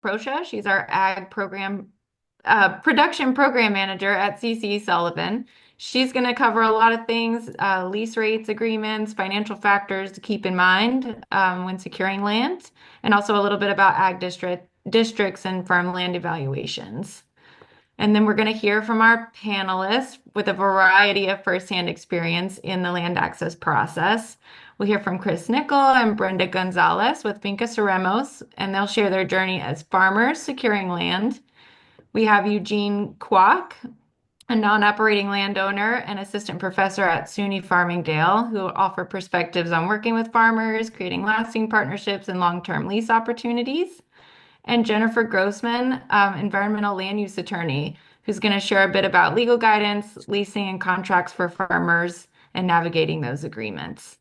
Proscia. She's our ag program production program manager at CC Sullivan. She's going to cover a lot of things, lease rates, agreements, financial factors to keep in mind when securing land, and also a little bit about districts and farmland evaluations. And then we're going to hear from our panelists with a variety of firsthand experience in the land access process. We'll hear from Nickell and Brenda González with Finca Seremos, and they'll share their journey as farmers securing land. We have Eugene Kwak, a non-operating landowner and assistant professor at SUNY Farmingdale, who will offer perspectives on working with farmers, creating lasting partnerships and long-term lease opportunities. And Jennifer Grossman, environmental land use attorney, who's going to share a bit about legal guidance, leasing, and contracts for farmers and navigating those agreements.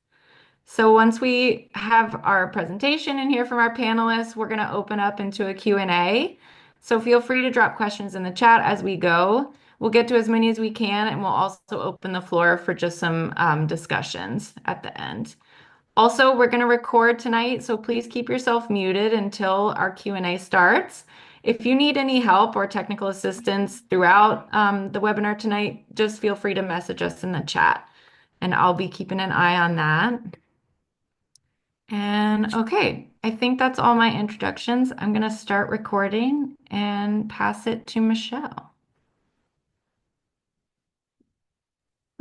So once we have our presentation and hear from our panelists, we're going to open up into a Q&A. So feel free to drop questions in the chat as we go. We'll get to as many as we can, and we'll also open the floor for just some discussions at the end. Also, we're going to record tonight, so please keep yourself muted until our Q&A starts. If you need any help or technical assistance throughout the webinar tonight, just feel free to message us in the chat, and I'll be keeping an eye on that. And okay, I think that's all my introductions. I'm going to start recording and pass it to Michelle.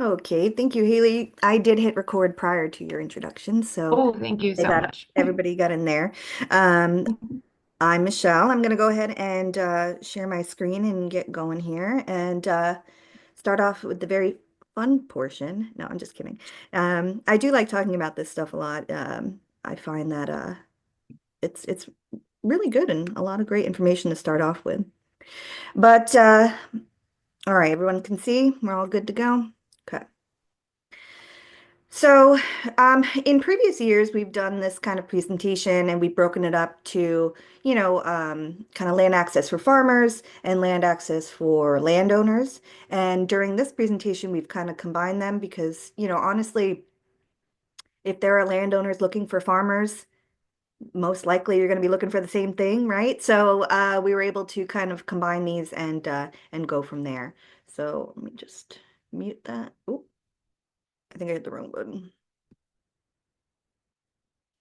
Okay, thank you, Haley. I did hit record prior to your introduction, so Oh, thank you so much. everybody got in there. Um, I'm Michelle. I'm going to go ahead and share my screen and get going here and start off with the very fun portion. No, I'm just kidding. I do like talking about this stuff a lot. I find that it's really good and a lot of great information to start off with. But all right, everyone can see we're all good to go. Okay. So, in previous years, we've done this kind of presentation and we've broken it up to, kind of land access for farmers and land access for landowners. And during this presentation, we've kind of combined them because, honestly, if there are landowners looking for farmers, most likely you're going to be looking for the same thing, right? So, we were able to kind of combine these and go from there. So let me just mute that. Oh, I think I hit the wrong button.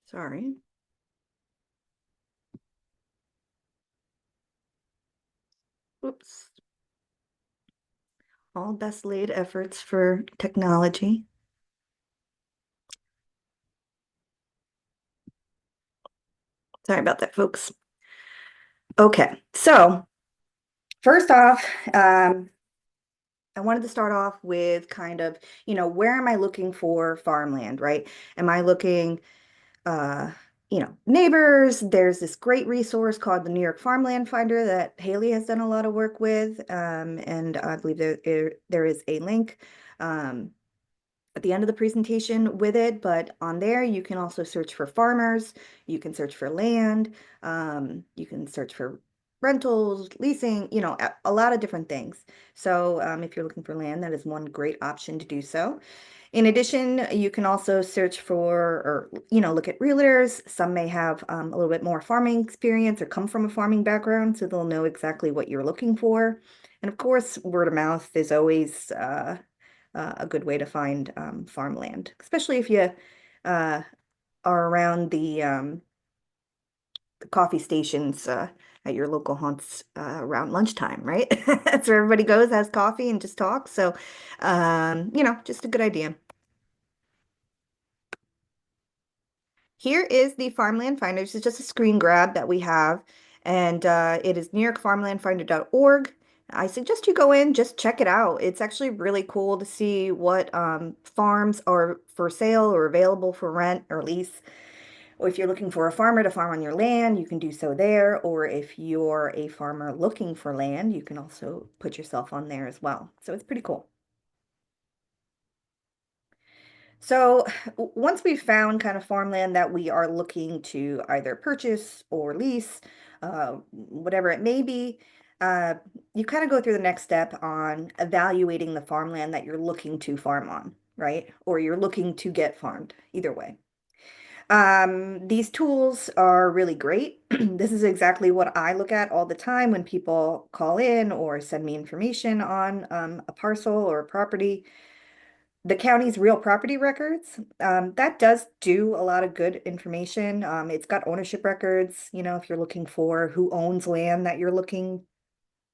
Sorry. Oops. All best laid efforts for technology. Sorry about that, folks. Okay, so first off, I wanted to start off with kind of, where am I looking for farmland, right? Am I looking, uh, neighbors? There's this great resource called the New York Farmland Finder that Haley has done a lot of work with, and I believe there is a link. At the end of the presentation with it, but on there you can also search for farmers, you can search for land, you can search for rentals, leasing, a lot of different things. So if you're looking for land, that is one great option to do so. In addition, you can also search for, or, look at realtors. Some may have a little bit more farming experience or come from a farming background, so they'll know exactly what you're looking for. And of course, word of mouth is always a good way to find farmland, especially if you uh, are around the coffee stations at your local haunts around lunchtime, right? That's where everybody goes, has coffee, and just talks. So, just a good idea. Here is the Farmland Finder. This is just a screen grab that we have, and it is newyorkfarmlandfinder.org. I suggest you go in, just check it out. It's actually really cool to see what farms are for sale or available for rent or lease. Or if you're looking for a farmer to farm on your land, you can do so there. Or if you're a farmer looking for land, you can also put yourself on there as well. So it's pretty cool. So once we've found kind of farmland that we are looking to either purchase or lease, whatever it may be, you kind of go through the next step on evaluating the farmland that you're looking to farm on, right? Or you're looking to get farmed, either way. These tools are really great. This is exactly what I look at all the time when people call in or send me information on a parcel or a property. The county's real property records, that does do a lot of good information. It's got ownership records, if you're looking for who owns land that you're looking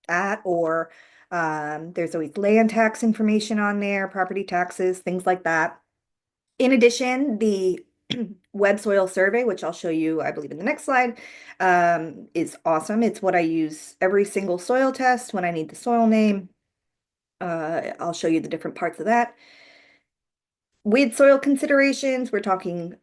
at, or there's always land tax information on there, property taxes, things like that. In addition, the web soil survey, which I'll show you, I believe, in the next slide, is awesome. It's what I use every single soil test when I need the soil name. I'll show you the different parts of that. With soil considerations, we're talking,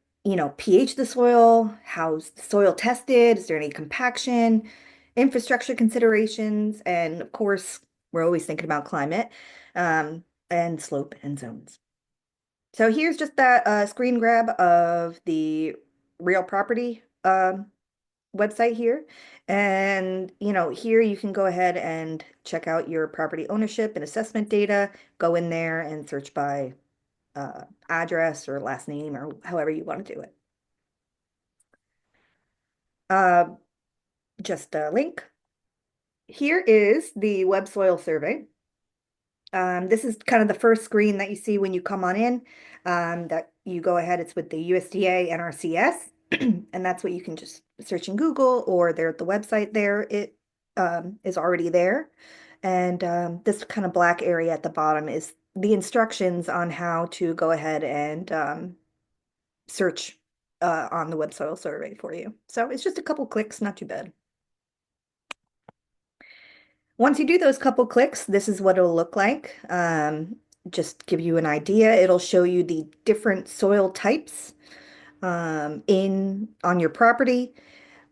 pH of the soil, how's the soil tested, is there any compaction, infrastructure considerations, and of course, we're always thinking about climate, and slope and zones. So here's just that screen grab of the real property website here. And, here you can go ahead and check out your property ownership and assessment data, go in there and search by address or last name or however you want to do it. Uh, just a link. Here is the web soil survey. This is kind of the first screen that you see when you come on in, that you go ahead, it's with the USDA NRCS, and that's what you can just search in Google, or there at the website there, it is already there. And this kind of black area at the bottom is the instructions on how to go ahead and search on the web soil survey for you. So it's just a couple clicks, not too bad. Once you do those couple clicks, this is what it'll look like. Just give you an idea. It'll show you the different soil types on your property.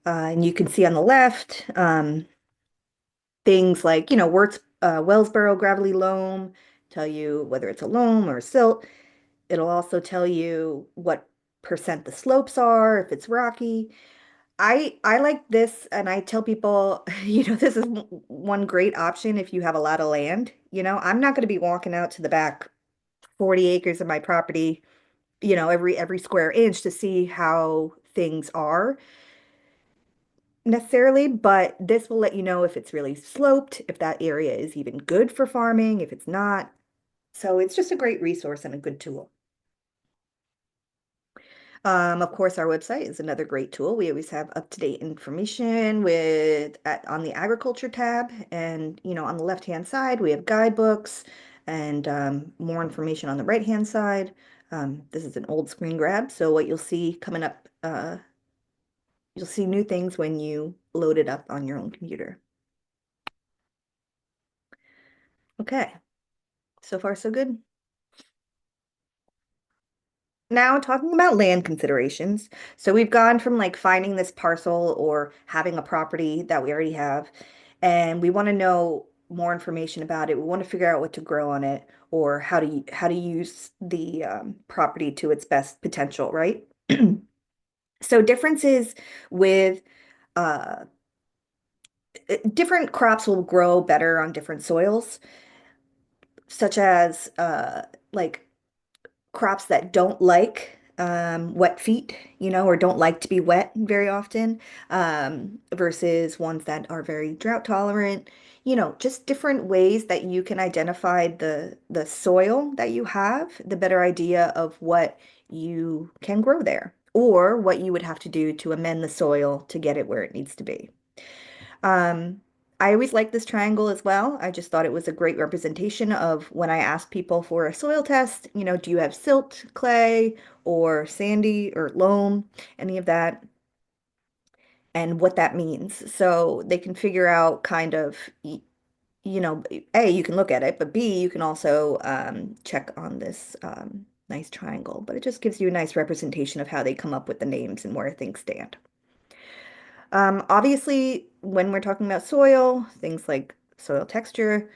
And you can see on the left things like, where it's Wellsboro gravelly loam, tell you whether it's a loam or a silt. It'll also tell you what percent the slopes are, if it's rocky. I like this, and I tell people, this is one great option if you have a lot of land. I'm not going to be walking out to the back 40 acres of my property, every square inch to see how things are necessarily, but this will let you know if it's really sloped, if that area is even good for farming, if it's not. So it's just a great resource and a good tool. Of course, our website is another great tool. We always have up-to-date information on the agriculture tab, and on the left-hand side we have guidebooks and more information on the right-hand side. This is an old screen grab, so what you'll see coming up, you'll see new things when you load it up on your own computer. Okay, so far so good. Now talking about land considerations. So we've gone from like finding this parcel or having a property that we already have, and we want to know more information about it. We want to figure out what to grow on it or how to use the property to its best potential, right? So differences with uh, different crops will grow better on different soils, such as like crops that don't like wet feet, or don't like to be wet very often, versus ones that are very drought tolerant, just different ways that you can identify the soil that you have, the better idea of what you can grow there, or what you would have to do to amend the soil to get it where it needs to be. Um, I always like this triangle as well. I just thought it was a great representation of when I ask people for a soil test, do you have silt, clay, or sandy or loam, any of that, and what that means. So they can figure out kind of, A, you can look at it, but B, you can also check on this nice triangle. But it just gives you a nice representation of how they come up with the names and where things stand. Obviously, when we're talking about soil, things like soil texture,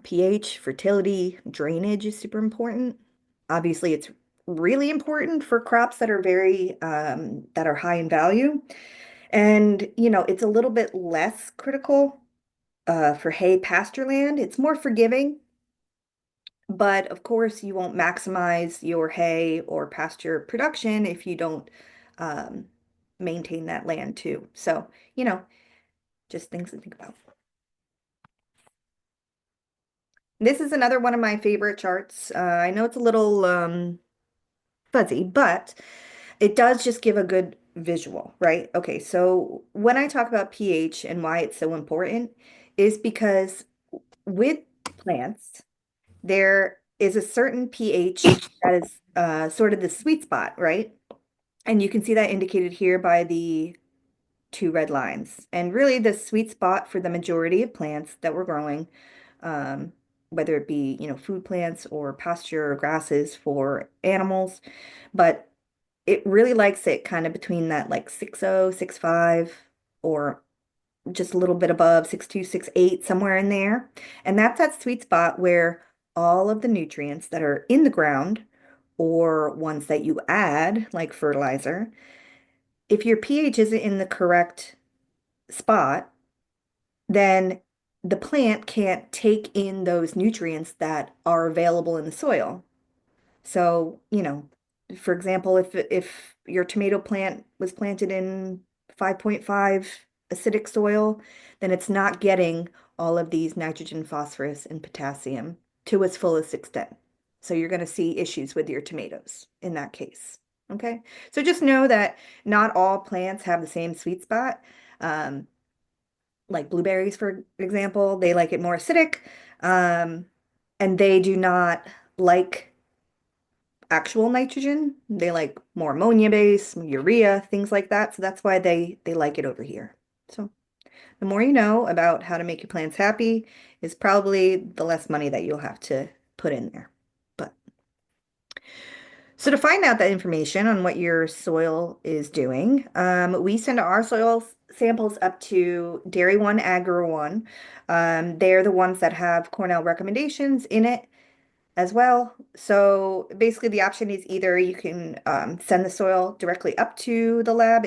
pH, fertility, drainage is super important. Obviously, it's really important for crops that are that are high in value. And, it's a little bit less critical for hay pasture land. It's more forgiving, but of course, you won't maximize your hay or pasture production if you don't um, maintain that land too. So, you know, just things to think about. This is another one of my favorite charts. I know it's a little fuzzy, but it does just give a good visual, right? Okay, so when I talk about pH and why it's so important is because with plants, there is a certain pH that is sort of the sweet spot, right? And you can see that indicated here by the two red lines. And really the sweet spot for the majority of plants that we're growing, um, whether it be, food plants or pasture or grasses for animals, but it really likes it kind of between that like 6.0, 6.5, or just a little bit above 6.2, 6.8, somewhere in there. And that's that sweet spot where all of the nutrients that are in the ground or ones that you add, like fertilizer, if your pH isn't in the correct spot, then the plant can't take in those nutrients that are available in the soil. So, for example, if your tomato plant was planted in 5.5 acidic soil, then it's not getting all of these nitrogen, phosphorus, and potassium to its fullest extent. So you're going to see issues with your tomatoes in that case. Okay, so just know that not all plants have the same sweet spot. Um, like blueberries, for example, they like it more acidic, um, and they do not like actual nitrogen. They like more ammonia base, urea, things like that. So that's why they like it over here. So the more you know about how to make your plants happy is probably the less money that you'll have to put in there. But so to find out that information on what your soil is doing, we send our soil samples up to Dairy One, Agri One. They're the ones that have Cornell recommendations in it as well. So basically the option is either you can send the soil directly up to the lab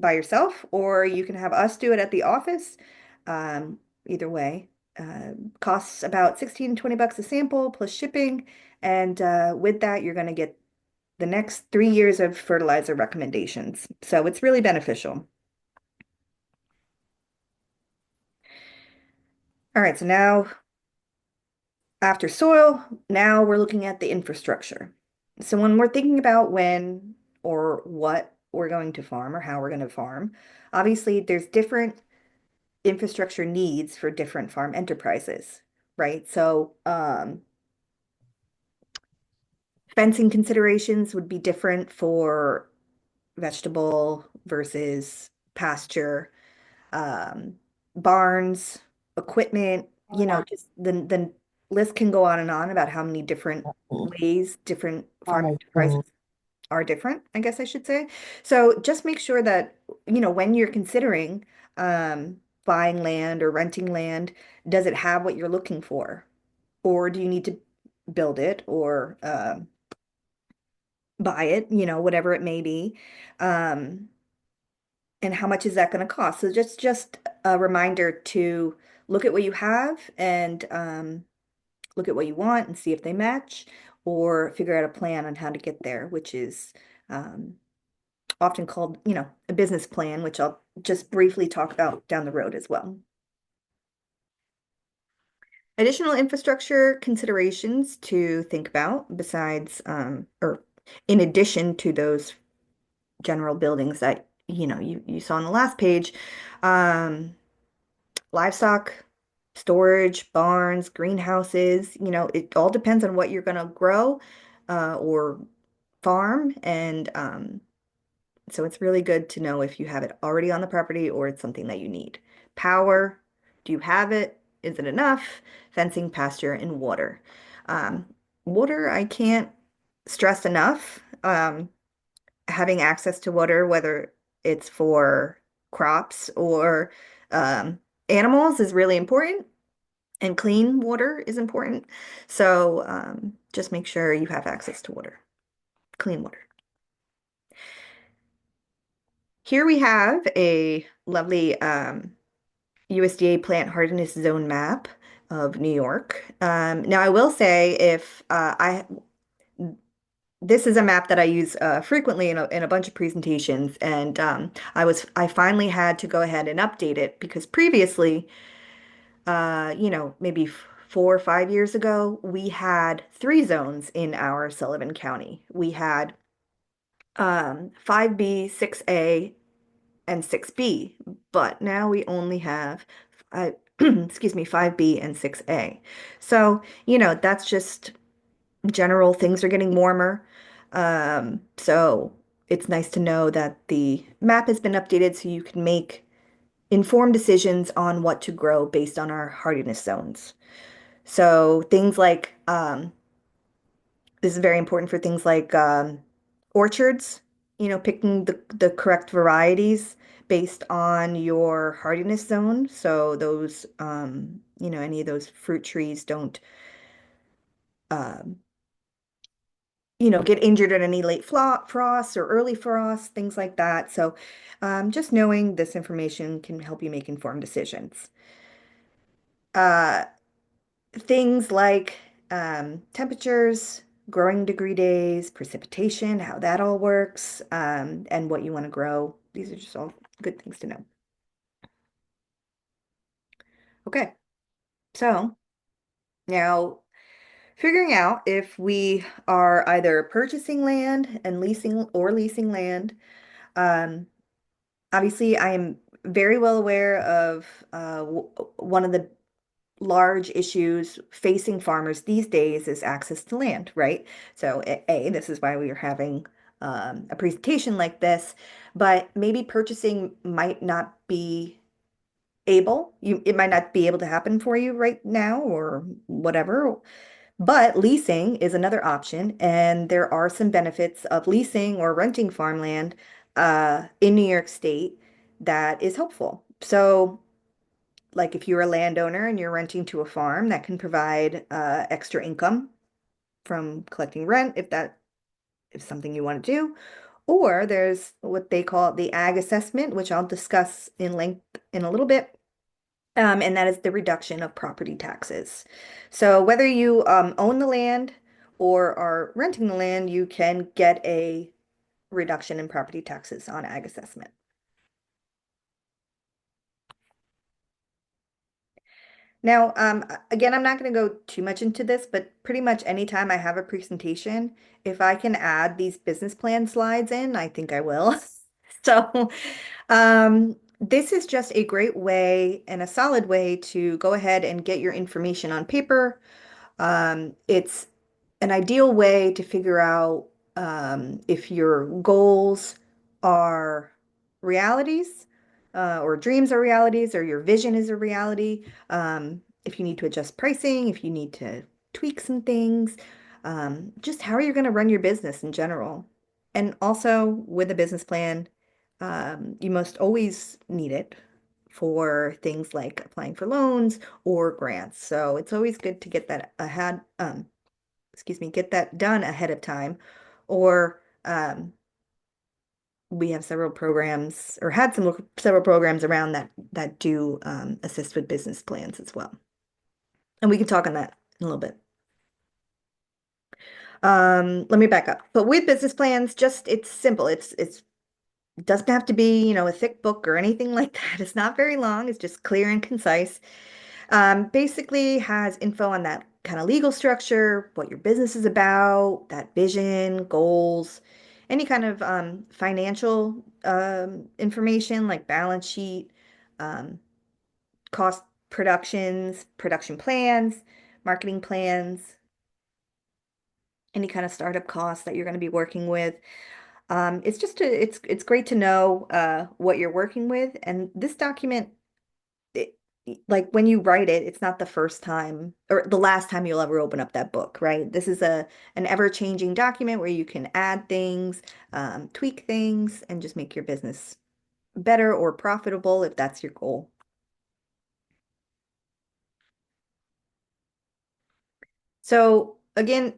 by yourself, or you can have us do it at the office. Either way, costs about 16, 20 bucks a sample plus shipping. And with that, you're going to get the next 3 years of fertilizer recommendations. So it's really beneficial. All right, so now after soil, now we're looking at the infrastructure. So when we're thinking about when or what we're going to farm or how we're going to farm, obviously there's different infrastructure needs for different farm enterprises, right? So fencing considerations would be different for vegetable versus pasture, um, barns, equipment, just the list can go on and on about how many different ways different farm enterprises are different, I guess I should say. So just make sure that, when you're considering buying land or renting land, does it have what you're looking for? Or do you need to build it or buy it, whatever it may be. Um, and how much is that going to cost? So just a reminder to look at what you have and look at what you want and see if they match, or figure out a plan on how to get there, which is um, often called, a business plan, which I'll just briefly talk about down the road as well. Additional infrastructure considerations to think about besides, or in addition to those general buildings that, you saw on the last page, um, livestock, storage, barns, greenhouses, it all depends on what you're going to grow or farm. And so it's really good to know if you have it already on the property or it's something that you need. Power, do you have it? Is it enough? Fencing, pasture, and water. Um, Water, I can't stress enough. Having access to water, whether it's for crops or um, animals, is really important. And clean water is important. So just make sure you have access to water, clean water. Here we have a lovely USDA plant hardiness zone map of New York. Now I will say if this is a map that I use frequently in a bunch of presentations, and I finally had to go ahead and update it because previously, maybe 4 or 5 years ago, we had three zones in our Sullivan County. We had 5B, 6A, and 6B, but now we only have excuse me, 5B and 6A. So, that's just general things are getting warmer. So it's nice to know that the map has been updated so you can make informed decisions on what to grow based on our hardiness zones. So things like this is very important for things like orchards, picking the correct varieties based on your hardiness zone. So those, any of those fruit trees don't um, get injured at any late frosts or early frosts, things like that. So just knowing this information can help you make informed decisions. Uh, Things like temperatures, growing degree days, precipitation, how that all works, and what you want to grow. These are just all good things to know. Okay, so now figuring out if we are either purchasing land and leasing land. Um, Obviously, I am very well aware of one of the large issues facing farmers these days is access to land, right? So, this is why we are having a presentation like this, but maybe purchasing might not be it might not be able to happen for you right now or whatever. But leasing is another option, and there are some benefits of leasing or renting farmland in New York State that is helpful. So, like if you're a landowner and you're renting to a farm, that can provide extra income from collecting rent if that is something you want to do. Or there's what they call the ag assessment, which I'll discuss in length in a little bit. And that is the reduction of property taxes. So whether you own the land or are renting the land, you can get a reduction in property taxes on ag assessment. Now, again, I'm not going to go too much into this, but pretty much anytime I have a presentation, if I can add these business plan slides in, I think I will. So, this is just a great way and a solid way to go ahead and get your information on paper. It's an ideal way to figure out if your goals are realities, or dreams are realities, or your vision is a reality. If you need to adjust pricing, if you need to tweak some things, just how are you going to run your business in general? And also with a business plan, you must always need it for things like applying for loans or grants. So it's always good to get that get that done ahead of time. Or we have several programs or had several programs around that do assist with business plans as well. And we can talk on that in a little bit. Let me back up. But with business plans, just it's simple. It doesn't have to be, a thick book or anything like that. It's not very long. It's just clear and concise. Basically has info on that kind of legal structure, what your business is about, that vision, goals, any kind of financial information like balance sheet, um, cost productions, production plans, marketing plans, any kind of startup costs that you're going to be working with. It's great to know what you're working with, and this document it, like when you write it, it's not the first time or the last time you'll ever open up that book, right? This is an ever-changing document where you can add things, tweak things, and just make your business better or profitable if that's your goal. So again,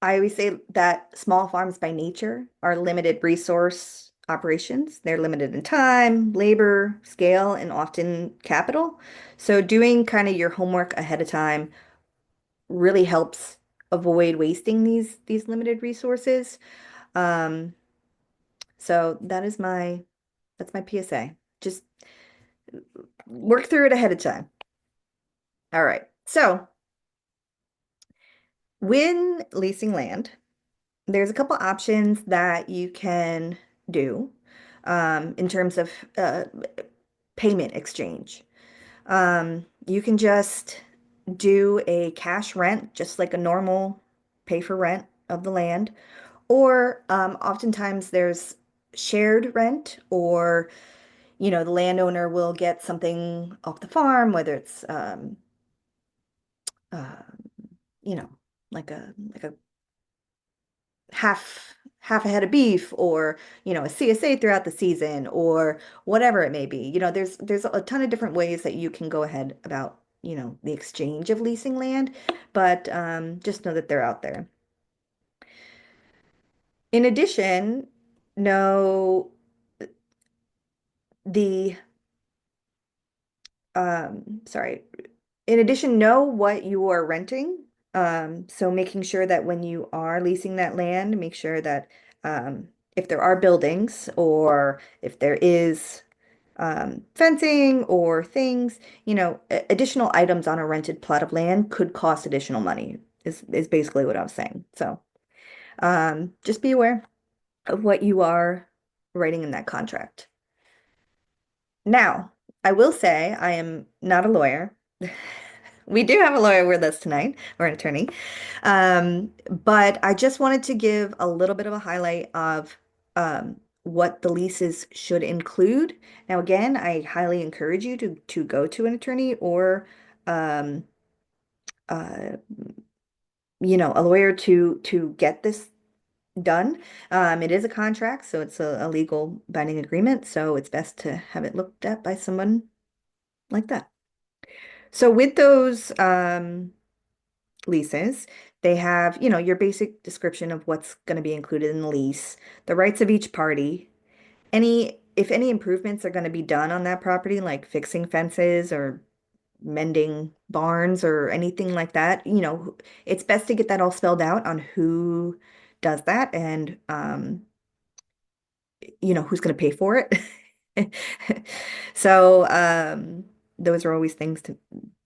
I always say that small farms by nature are limited resource operations. They're limited in time, labor, scale, and often capital. So doing kind of your homework ahead of time really helps avoid wasting these limited resources. Um, so that's my PSA. Just work through it ahead of time. All right. So when leasing land, there's a couple options that you can do in terms of payment exchange. You can just do a cash rent, just like a normal pay for rent of the land, or oftentimes there's shared rent, or the landowner will get something off the farm, whether it's uh, you know, like a half a head of beef, or a CSA throughout the season, or whatever it may be. There's a ton of different ways that you can go ahead about the exchange of leasing land, but just know that they're out there. In addition, know the sorry, in addition, know what you are renting. So making sure that when you are leasing that land, make sure that if there are buildings, or if there is fencing or things, additional items on a rented plot of land could cost additional money, is basically what I was saying. So just be aware of what you are writing in that contract. Now, I will say I am not a lawyer. We do have a lawyer with us tonight, or an attorney. But I just wanted to give a little bit of a highlight of what the leases should include. Now, again, I highly encourage you to go to an attorney, or um, uh, a lawyer to get this done. It is a contract, so it's a legal binding agreement, so it's best to have it looked at by someone like that. So with those leases, they have, your basic description of what's going to be included in the lease, the rights of each party, if any improvements are going to be done on that property, like fixing fences or mending barns or anything like that, it's best to get that all spelled out on who does that, and who's going to pay for it. So, those are always things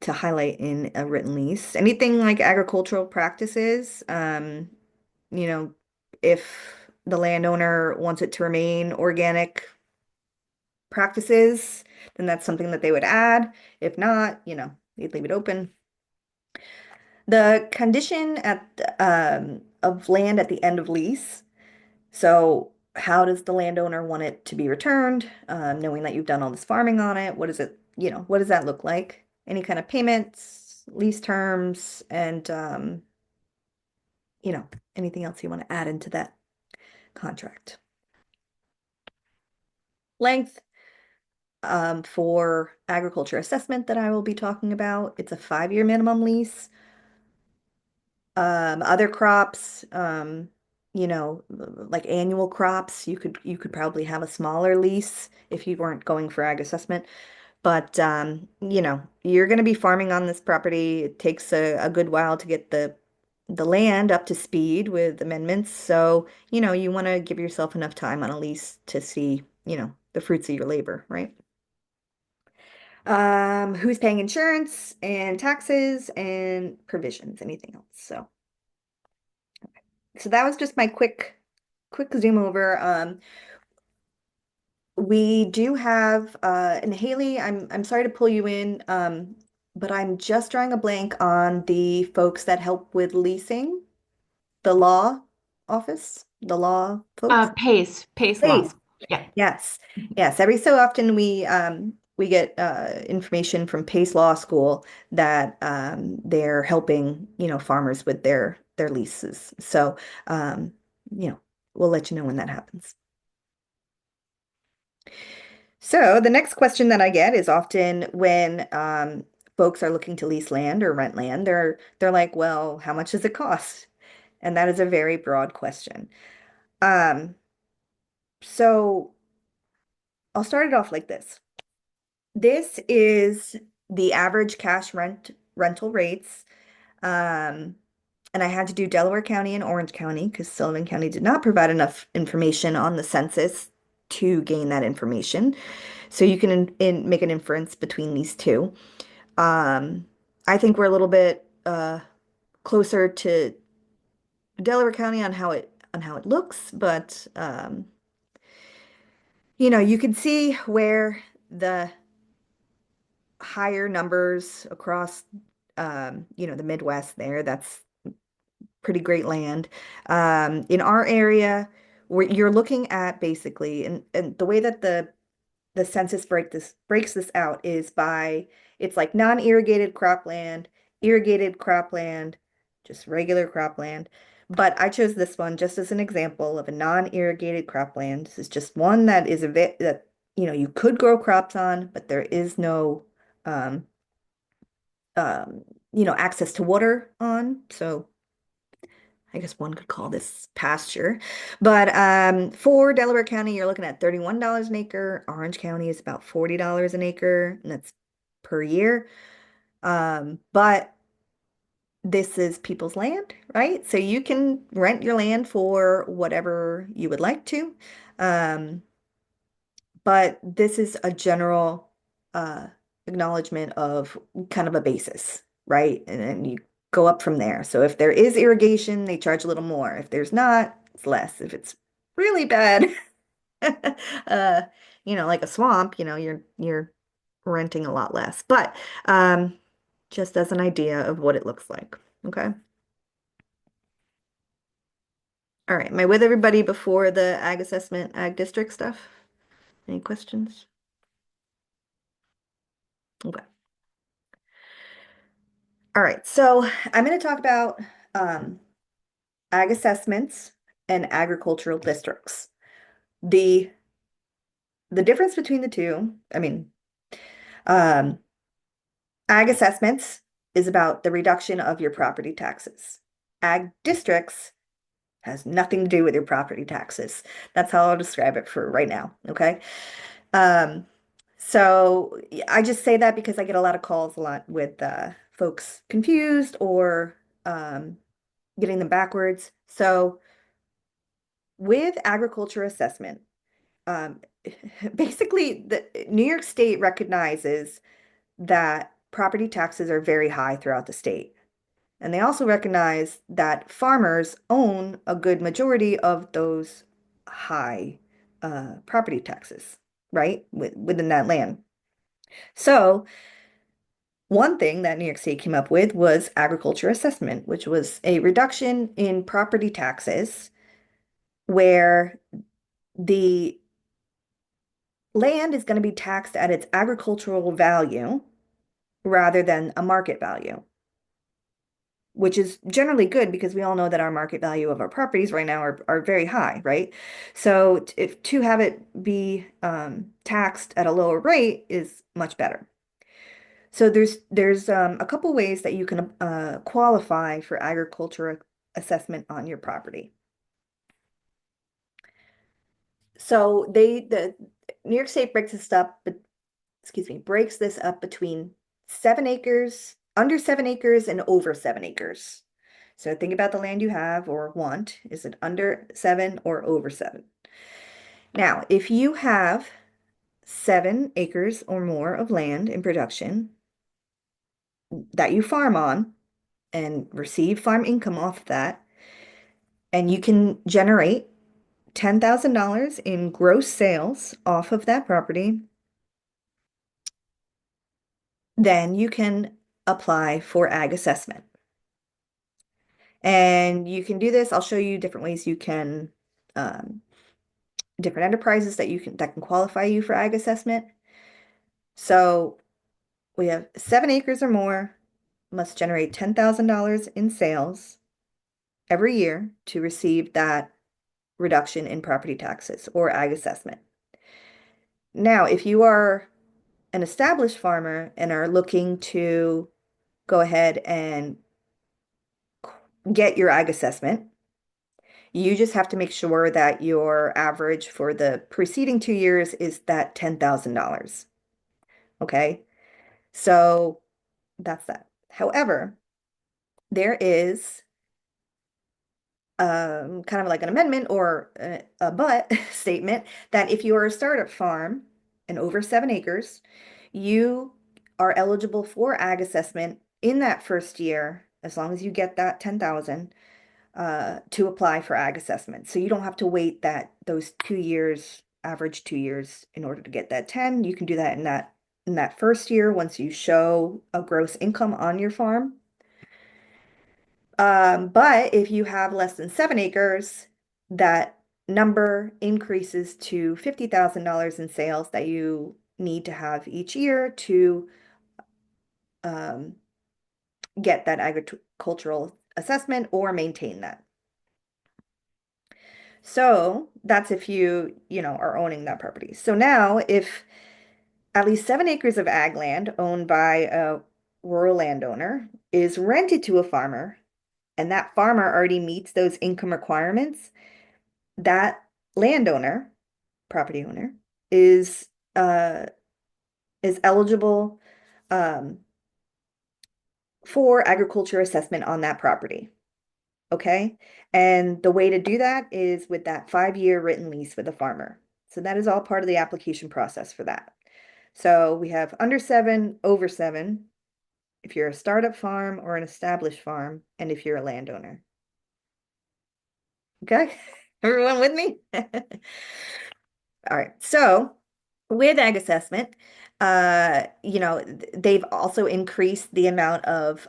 to highlight in a written lease. Anything like agricultural practices, you know, if the landowner wants it to remain organic practices, then that's something that they would add. If not, you'd leave it open. The condition of land at the end of lease. So how does the landowner want it to be returned? Knowing that you've done all this farming on it, what does that look like? Any kind of payments, lease terms, and you know, anything else you want to add into that contract. Length, for agriculture assessment that I will be talking about, it's a 5-year minimum lease. Other crops, like annual crops, you could probably have a smaller lease if you weren't going for ag assessment. But you're going to be farming on this property. It takes a good while to get the land up to speed with amendments. So, you want to give yourself enough time on a lease to see, the fruits of your labor, right? Who's paying insurance and taxes and provisions, anything else. So that was just my quick zoom over. We do have and Haley, I'm sorry to pull you in, but I'm just drawing a blank on the folks that help with leasing, the law office, the law folks. Pace Please. laws. Yeah. Yes. Yes. Every so often we get information from Pace Law School that they're helping, farmers with their leases. So you know, we'll let you know when that happens. So the next question that I get is often when folks are looking to lease land or rent land, they're like, well, how much does it cost? And that is a very broad question. Um, so I'll start it off like this. This is the average cash rental rates. Um, and I had to do Delaware County and Orange County because Sullivan County did not provide enough information on the census to gain that information. So you can make an inference between these two. Um, I think we're a little bit closer to Delaware County on how it looks, but you can see where the higher numbers across the Midwest there. That's pretty great land. In our area, where you're looking at basically, and the way that the census breaks this out is by it's like non-irrigated cropland, irrigated cropland, just regular cropland. But I chose this one just as an example of a non-irrigated cropland. This is just one that is that you could grow crops on, but there is no um, access to water on. So I guess one could call this pasture. But for Delaware County, you're looking at $31 an acre. Orange County is about $40 an acre, and that's per year. But this is people's land, right? So you can rent your land for whatever you would like to. Um, but this is a general uh, acknowledgement of kind of a basis, right? And then you go up from there. So if there is irrigation, they charge a little more. If there's not, it's less. If it's really bad, uh, like a swamp, you're renting a lot less. But just as an idea of what it looks like. Okay. All right. Am I with everybody before the ag assessment, ag district stuff? Any questions? Okay. All right, so I'm going to talk about um, ag assessments and agricultural districts. The the difference between the two, I mean, um, ag assessments is about the reduction of your property taxes. Ag districts has nothing to do with your property taxes. That's how I'll describe it for right now, okay? Um, so I just say that because I get a lot of calls a lot with folks confused or getting them backwards. So with agriculture assessment, um, basically the New York State recognizes that property taxes are very high throughout the state. And they also recognize that farmers own a good majority of those high property taxes, right? Within that land. So one thing that New York State came up with was agriculture assessment, which was a reduction in property taxes where the land is going to be taxed at its agricultural value rather than a market value, which is generally good because we all know that our market value of our properties right now are very high, right? So if to have it be taxed at a lower rate is much better. So there's a couple ways that you can qualify for agriculture assessment on your property. So the New York State breaks this up, but excuse me, breaks this up between 7 acres, under 7 acres, and over 7 acres. So think about the land you have or want. Is it under 7 or over 7? Now, if you have 7 acres or more of land in production that you farm on and receive farm income off of that, and you can generate $10,000 in gross sales off of that property, then you can apply for ag assessment. And you can do this. I'll show you different ways you can, different enterprises that can qualify you for ag assessment. So we have 7 acres or more, must generate $10,000 in sales every year to receive that reduction in property taxes or ag assessment. Now, if you are an established farmer and are looking to go ahead and get your ag assessment, you just have to make sure that your average for the preceding 2 years is that $10,000. Okay, so that's that. However, there is kind of like an amendment or a but statement that if you are a startup farm and over 7 acres, you are eligible for ag assessment in that first year, as long as you get that 10,000 to apply for ag assessment. So you don't have to wait those 2 years, average 2 years in order to get that 10. You can do that in that first year once you show a gross income on your farm. But if you have less than 7 acres, that number increases to $50,000 in sales that you need to have each year to um, get that agricultural assessment or maintain that. So that's if you are owning that property. So now if at least 7 acres of ag land owned by a rural landowner is rented to a farmer, and that farmer already meets those income requirements, that landowner, property owner, is uh is eligible um for agriculture assessment on that property. Okay. And the way to do that is with that 5-year written lease with the farmer. So that is all part of the application process for that. So we have under 7, over 7, if you're a startup farm or an established farm, and if you're a landowner. Okay. Everyone with me? All right. So with ag assessment, they've also increased the amount of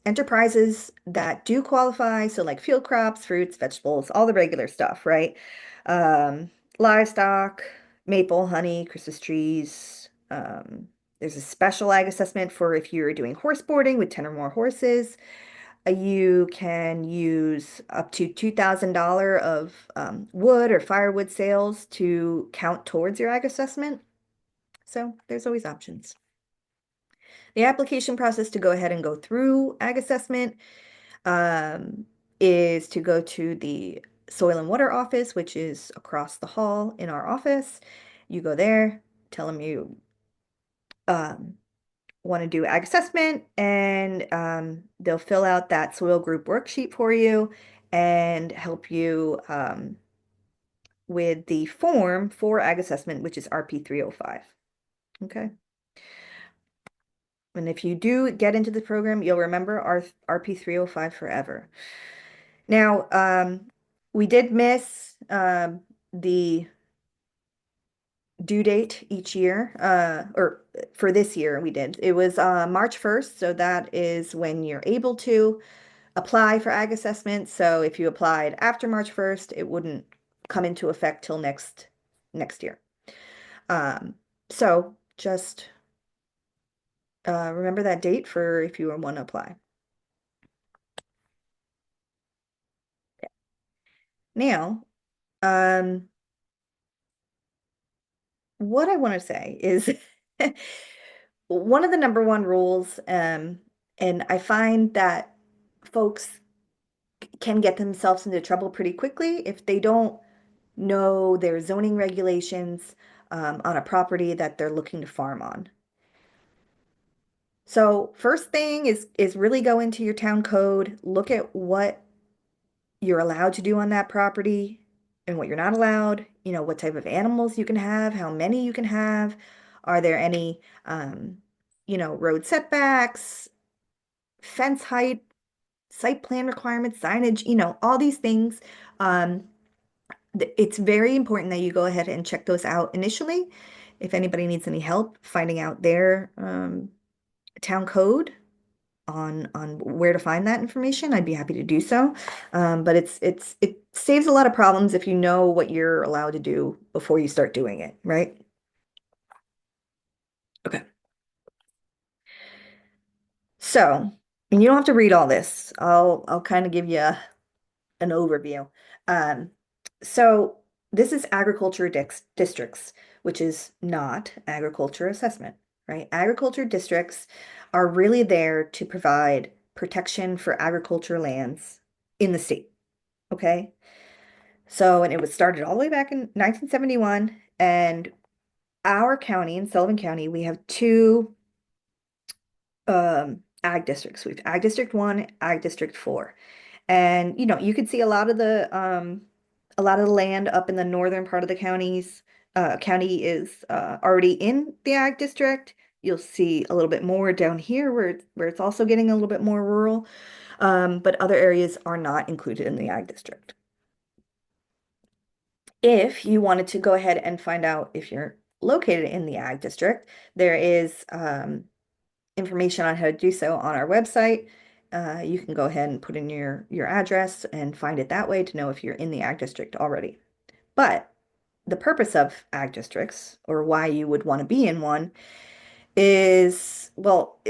enterprises that do qualify. So like field crops, fruits, vegetables, all the regular stuff, right? Um, Livestock, maple, honey, Christmas trees. There's a special ag assessment for if you're doing horse boarding with 10 or more horses. You can use up to $2,000 of wood or firewood sales to count towards your ag assessment. So there's always options. The application process to go ahead and go through ag assessment um, is to go to the soil and water office, which is across the hall in our office. You go there, tell them you um, want to do ag assessment, and they'll fill out that soil group worksheet for you and help you with the form for ag assessment, which is RP 305. Okay. And if you do get into the program, you'll remember our RP 305 forever. Now, we did miss the due date each year, or for this year we did. It was March 1st, so that is when you're able to apply for ag assessment. So if you applied after March 1st, it wouldn't come into effect till next year. So just remember that date for if you want to apply. Now, um, what I want to say is one of the number one rules, and I find that folks can get themselves into trouble pretty quickly if they don't know their zoning regulations on a property that they're looking to farm on. So first thing is really go into your town code, look at what you're allowed to do on that property and what you're not allowed, what type of animals you can have, how many you can have, are there any road setbacks, fence height, site plan requirements, signage, all these things. It's very important that you go ahead and check those out initially. If anybody needs any help finding out their town code on where to find that information, I'd be happy to do so. But it saves a lot of problems if you know what you're allowed to do before you start doing it, right? Okay. So, and you don't have to read all this. I'll kind of give you an overview. Um, so this is agriculture districts, which is not agriculture assessment, right? Agriculture districts are really there to provide protection for agriculture lands in the state. Okay. So, and it was started all the way back in 1971. And our county, in Sullivan County, we have two ag districts. We have Ag District 1, Ag District 4. And you can see a lot of the land up in the northern part of the county is already in the ag district. You'll see a little bit more down here where it's also getting a little bit more rural. But other areas are not included in the ag district. If you wanted to go ahead and find out if you're located in the ag district, there is information on how to do so on our website. You can go ahead and put in your address and find it that way to know if you're in the ag district already. But the purpose of ag districts, or why you would want to be in one, is, well,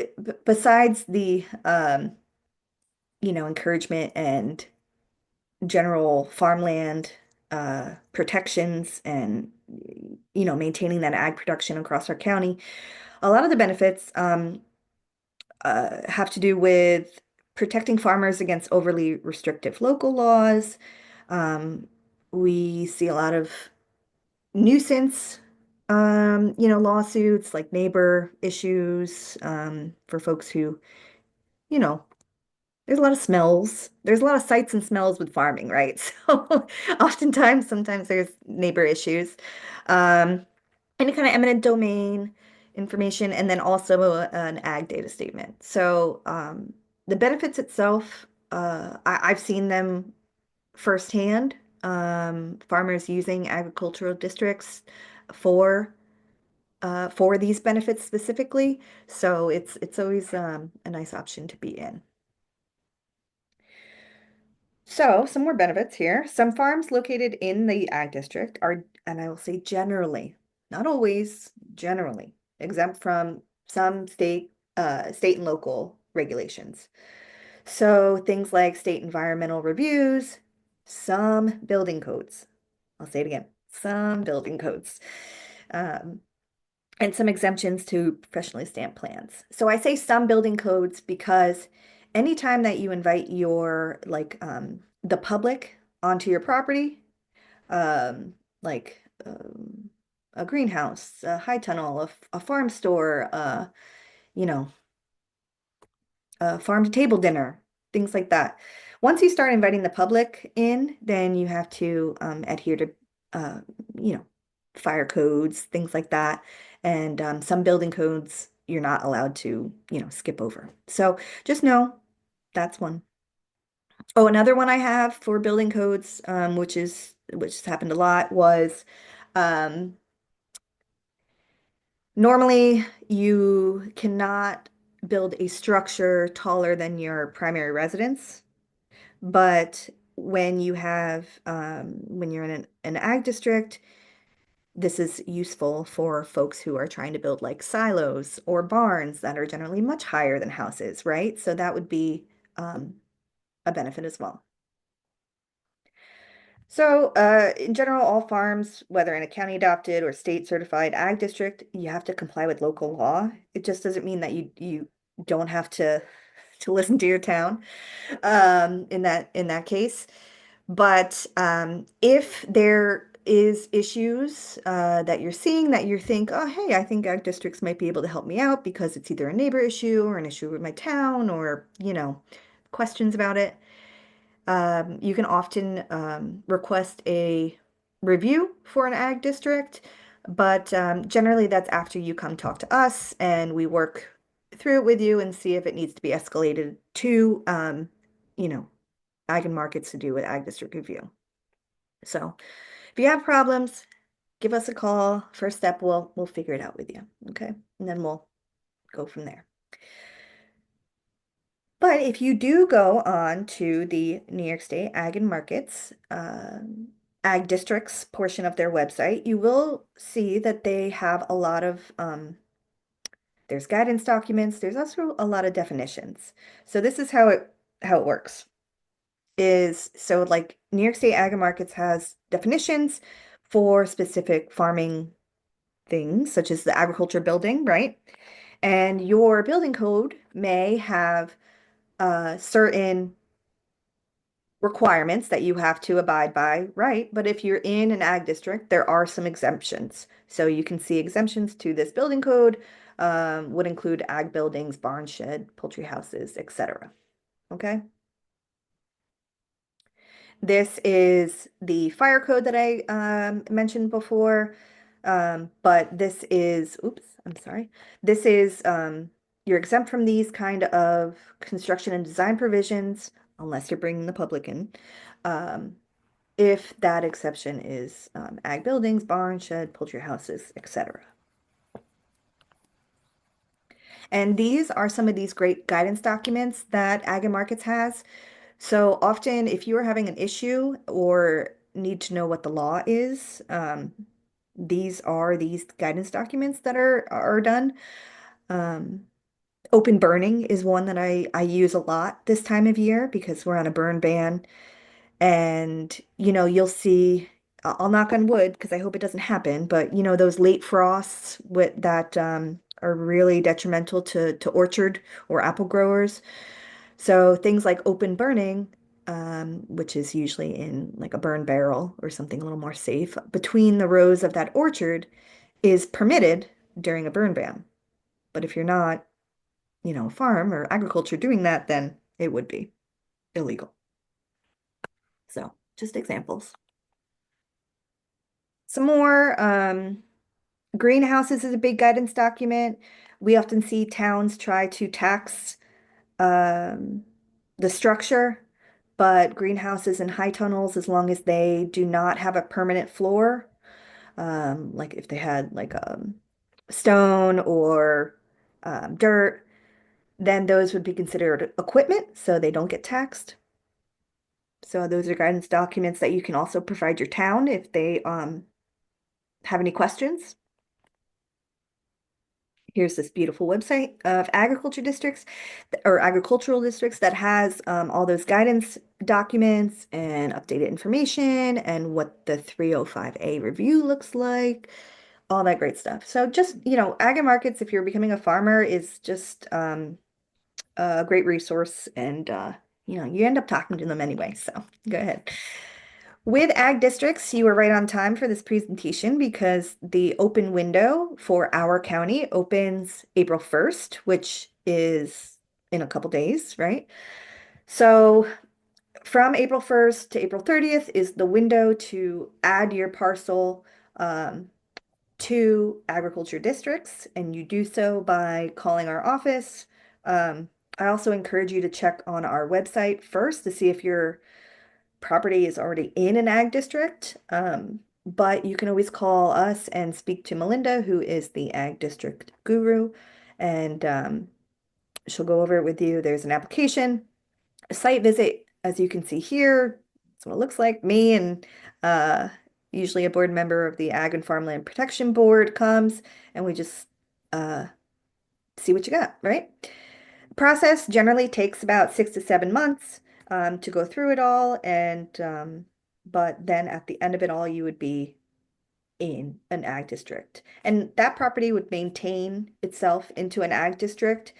besides the encouragement and general farmland protections and maintaining that ag production across our county, a lot of the benefits have to do with protecting farmers against overly restrictive local laws. Um, we see a lot of nuisance, lawsuits like neighbor issues, for folks who, you know, there's a lot of smells. There's a lot of sights and smells with farming, right? So sometimes there's neighbor issues. Um, Any kind of eminent domain information, and then also an ag data statement. So the benefits itself, I've seen them firsthand. Farmers using agricultural districts for for these benefits specifically. So it's always a nice option to be in. So, some more benefits here. Some farms located in the ag district are, and I will say generally, not always, generally, exempt from some state and local regulations. So, things like state environmental reviews, some building codes. I'll say it again, some building codes. Um, and some exemptions to professionally stamped plans. So I say some building codes because anytime that you invite your the public onto your property, um, like a greenhouse, a high tunnel, a farm store, you know, a farm to table dinner, things like that. Once you start inviting the public in, then you have to adhere to, uh, you know, fire codes, things like that. And some building codes you're not allowed to, skip over. So just know that's one. Oh, another one I have for building codes, which has happened a lot, was um, normally you cannot build a structure taller than your primary residence. But when you're in an ag district, this is useful for folks who are trying to build like silos or barns that are generally much higher than houses, right? So that would be um, a benefit as well. So, in general, all farms, whether in a county adopted or state certified ag district, you have to comply with local law. It just doesn't mean that you don't have to listen to your town in that case. But if there is issues that you're seeing that you think, oh, hey, I think ag districts might be able to help me out because it's either a neighbor issue or an issue with my town or, questions about it, you can often request a review for an ag district. But generally, that's after you come talk to us and we work through it with you and see if it needs to be escalated to, you know, ag and markets to do with ag district review. So if you have problems, give us a call. First step, we'll figure it out with you. Okay. And then we'll go from there. But if you do go on to the New York State Ag and Markets Ag Districts portion of their website, you will see that they have a lot of there's guidance documents. There's also a lot of definitions. So this is how it works. Is so like New York State Ag and Markets has definitions for specific farming things, such as the agriculture building, right? And your building code may have certain requirements that you have to abide by, right? But if you're in an ag district, there are some exemptions. So you can see exemptions to this building code would include ag buildings, barn shed, poultry houses, etc. Okay. This is the fire code that I mentioned before. But this is, oops, I'm sorry. This is, you're exempt from these kind of construction and design provisions unless you're bringing the public in. Um, if that exception is ag buildings, barn, shed, poultry houses, etc. And these are some of these great guidance documents that Ag and Markets has. So often, if you are having an issue or need to know what the law is, these are these guidance documents that are done. Um, Open burning is one that I use a lot this time of year because we're on a burn ban. And, you'll see, I'll knock on wood because I hope it doesn't happen, but those late frosts that are really detrimental to orchard or apple growers. So things like open burning, which is usually in like a burn barrel or something a little more safe, between the rows of that orchard is permitted during a burn ban. But if you're not, a farm or agriculture doing that, then it would be illegal. So just examples. Some more, greenhouses is a big guidance document. We often see towns try to tax um, the structure, but greenhouses and high tunnels, as long as they do not have a permanent floor, like if they had like stone or dirt, then those would be considered equipment, so they don't get taxed. So those are guidance documents that you can also provide your town if they have any questions. Here's this beautiful website of agriculture districts or agricultural districts that has all those guidance documents and updated information and what the 305A review looks like, all that great stuff. So just, Ag and Markets, if you're becoming a farmer, is just a great resource and, you end up talking to them anyway. So go ahead. With ag districts, you were right on time for this presentation because the open window for our county opens April 1st, which is in a couple days, right? So from April 1st to April 30th is the window to add your parcel to agriculture districts, and you do so by calling our office. I also encourage you to check on our website first to see if your property is already in an ag district, but you can always call us and speak to Melinda, who is the ag district guru, and she'll go over it with you. There's an application, a site visit, as you can see here. That's what it looks like. Me and uh, usually a board member of the Ag and Farmland Protection Board comes, and we just uh, see what you got, right? Process generally takes about 6 to 7 months to go through it all, and but then at the end of it all, you would be in an ag district, and that property would maintain itself into an ag district,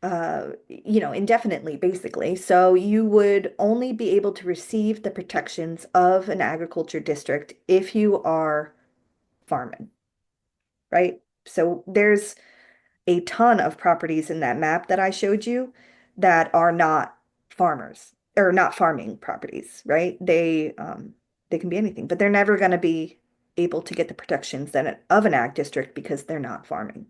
indefinitely, basically. So you would only be able to receive the protections of an agriculture district if you are farming, right? So there's a ton of properties in that map that I showed you that are not farmers or not farming properties, right? They can be anything, but they're never going to be able to get the protections of an ag district because they're not farming.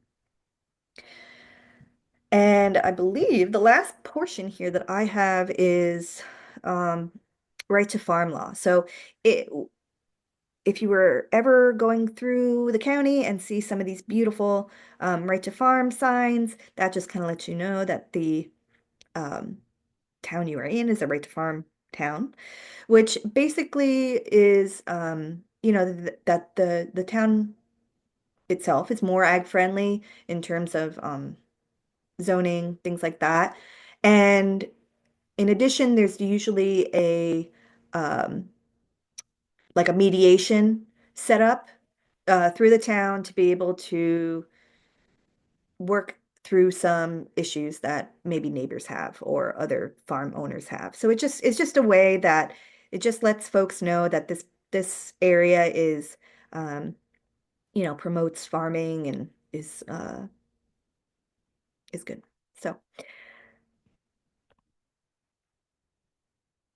And I believe the last portion here that I have is um, right to farm law. So it if you were ever going through the county and see some of these beautiful right to farm signs, that just kind of lets you know that the um, town you are in is a right to farm town, which basically is, that the town itself is more ag friendly in terms of zoning, things like that. And in addition, there's usually um, like a mediation set up through the town to be able to work through some issues that maybe neighbors have or other farm owners have. So it's just a way that it just lets folks know that this area is promotes farming and is good. So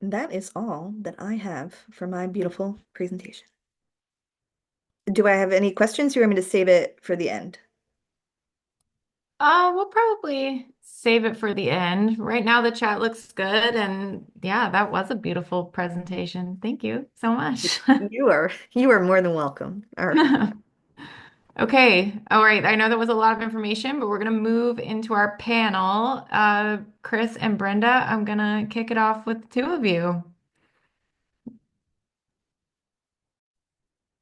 that is all that I have for my beautiful presentation. Do I have any questions? You want me to save it for the end? We'll probably save it for the end. Right now, the chat looks good. And yeah, that was a beautiful presentation. Thank you so much. You are more than welcome. All right. Okay. All right. I know that was a lot of information, but we're going to move into our panel. Chris and Brenda, I'm going to kick it off with the two of you.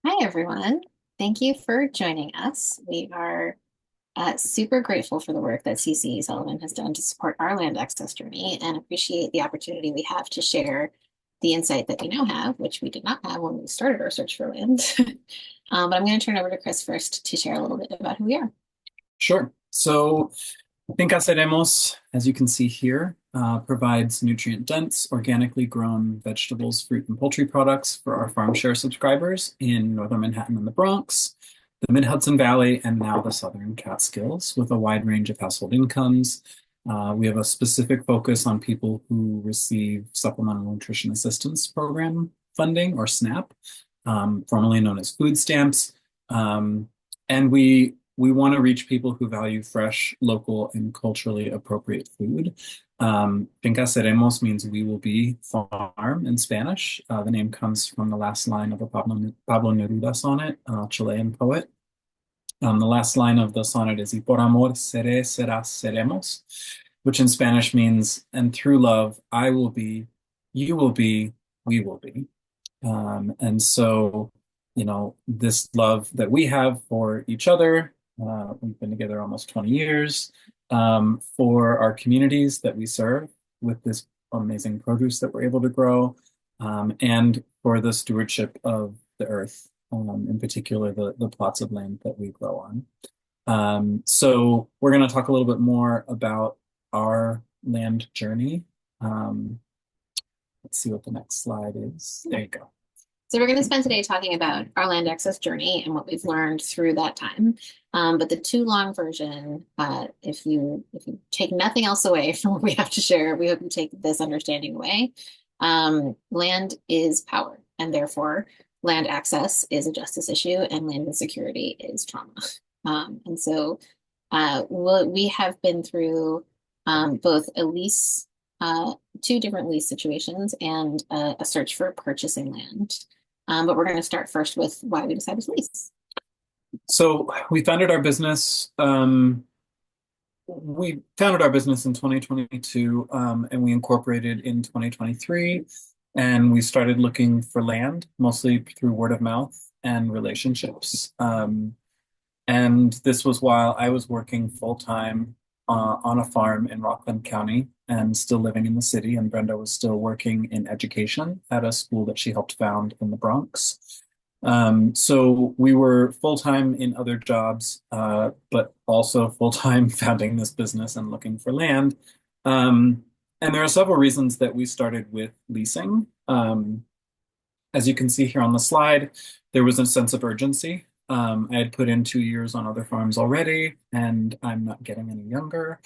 Hi, everyone. Thank you for joining us. We are super grateful for the work that CC Sullivan has done to support our land access journey and appreciate the opportunity we have to share the insight that we now have, which we did not have when we started our search for land. But I'm going to turn over to Chris first to share a little bit about who we are. Sure. So Finca Seremos, as you can see here, provides nutrient-dense, organically grown vegetables, fruit, and poultry products for our farm share subscribers in northern Manhattan and the Bronx, the Mid-Hudson Valley, and now the Southern Catskills, with a wide range of household incomes. We have a specific focus on people who receive Supplemental Nutrition Assistance Program funding, or SNAP, formerly known as food stamps. And we want to reach people who value fresh, local, and culturally appropriate food. Finca Seremos means we will be farm in Spanish. The name comes from the last line of a Pablo Neruda sonnet, Chilean poet. The last line of the sonnet is, "Y por amor seré, serás, seremos," which in Spanish means, and through love, I will be, you will be, we will be. And so, this love that we have for each other, we've been together almost 20 years, for our communities that we serve with this amazing produce that we're able to grow, and for the stewardship of the earth, in particular, the plots of land that we grow on. So we're going to talk a little bit more about our land journey. Let's see what the next slide is. There you go. So we're going to spend today talking about our land access journey and what we've learned through that time. But the too long version, if you take nothing else away from what we have to share, we hope you take this understanding away. Land is power, and therefore land access is a justice issue, and land insecurity is trauma. And so we have been through both a lease, two different lease situations, and a search for purchasing land. But we're going to start first with why we decided to lease. So we founded our business. We founded our business in 2022, and we incorporated in 2023. And we started looking for land, mostly through word of mouth and relationships. And this was while I was working full-time on a farm in Rockland County and still living in the city. And Brenda was still working in education at a school that she helped found in the Bronx. So we were full-time in other jobs, but also full-time founding this business and looking for land. And there are several reasons that we started with leasing. As you can see here on the slide, there was a sense of urgency. I had put in 2 years on other farms already, and I'm not getting any younger.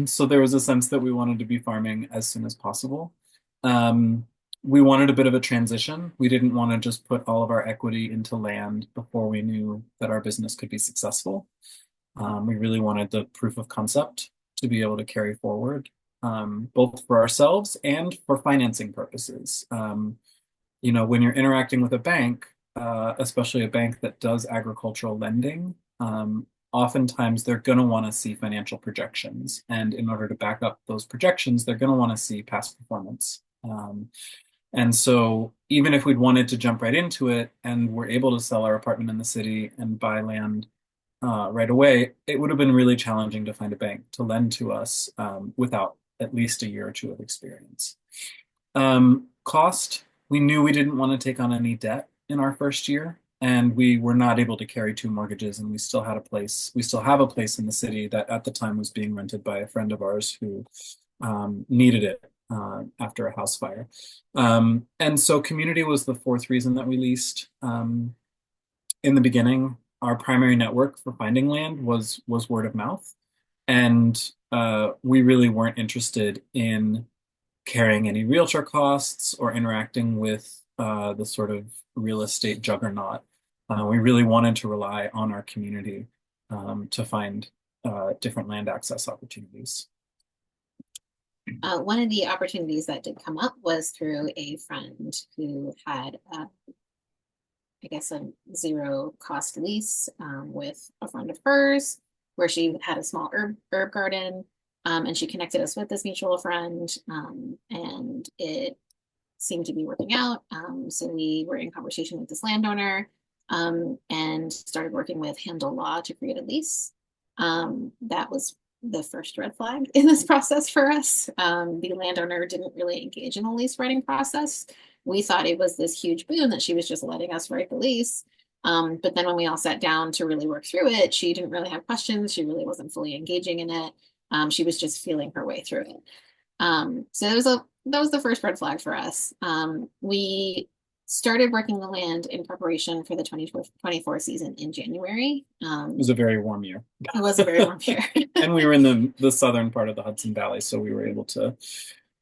So there was a sense that we wanted to be farming as soon as possible. We wanted a bit of a transition. We didn't want to just put all of our equity into land before we knew that our business could be successful. We really wanted the proof of concept to be able to carry forward, both for ourselves and for financing purposes. When you're interacting with a bank, especially a bank that does agricultural lending, oftentimes they're going to want to see financial projections. And in order to back up those projections, they're going to want to see past performance. And so even if we'd wanted to jump right into it and we're able to sell our apartment in the city and buy land right away, it would have been really challenging to find a bank to lend to us without at least a year or two of experience. Cost, we knew we didn't want to take on any debt in our first year, and we were not able to carry 2 mortgages, and we still have a place in the city that at the time was being rented by a friend of ours who needed it after a house fire. And so community was the fourth reason that we leased. In the beginning, our primary network for finding land was word of mouth. And we really weren't interested in carrying any realtor costs or interacting with the sort of real estate juggernaut. We really wanted to rely on our community to find different land access opportunities. One of the opportunities that did come up was through a friend who had, I guess, a zero cost lease with a friend of hers, where she had a small herb garden, and she connected us with this mutual friend, and it seemed to be working out. So we were in conversation with this landowner, and started working with Handle Law to create a lease. That was the first red flag in this process for us. The landowner didn't really engage in the lease writing process. We thought it was this huge boon that she was just letting us write the lease. But then when we all sat down to really work through it, she didn't really have questions. She really wasn't fully engaging in it. She was just feeling her way through it. So that was the first red flag for us. We started working the land in preparation for the 2024 season in January. It was a very warm year. It was a very warm year. And we were in the southern part of the Hudson Valley, so we were able to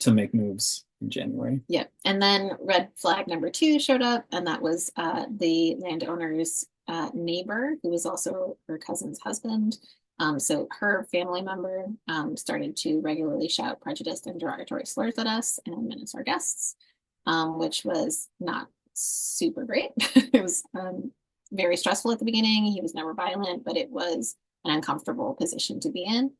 make moves in January. Yep. And then red flag number 2 showed up, and that was the landowner's neighbor, who was also her cousin's husband. So her family member started to regularly shout prejudiced and derogatory slurs at us and menace our guests, which was not super great. It was very stressful at the beginning. He was never violent, but it was an uncomfortable position to be in.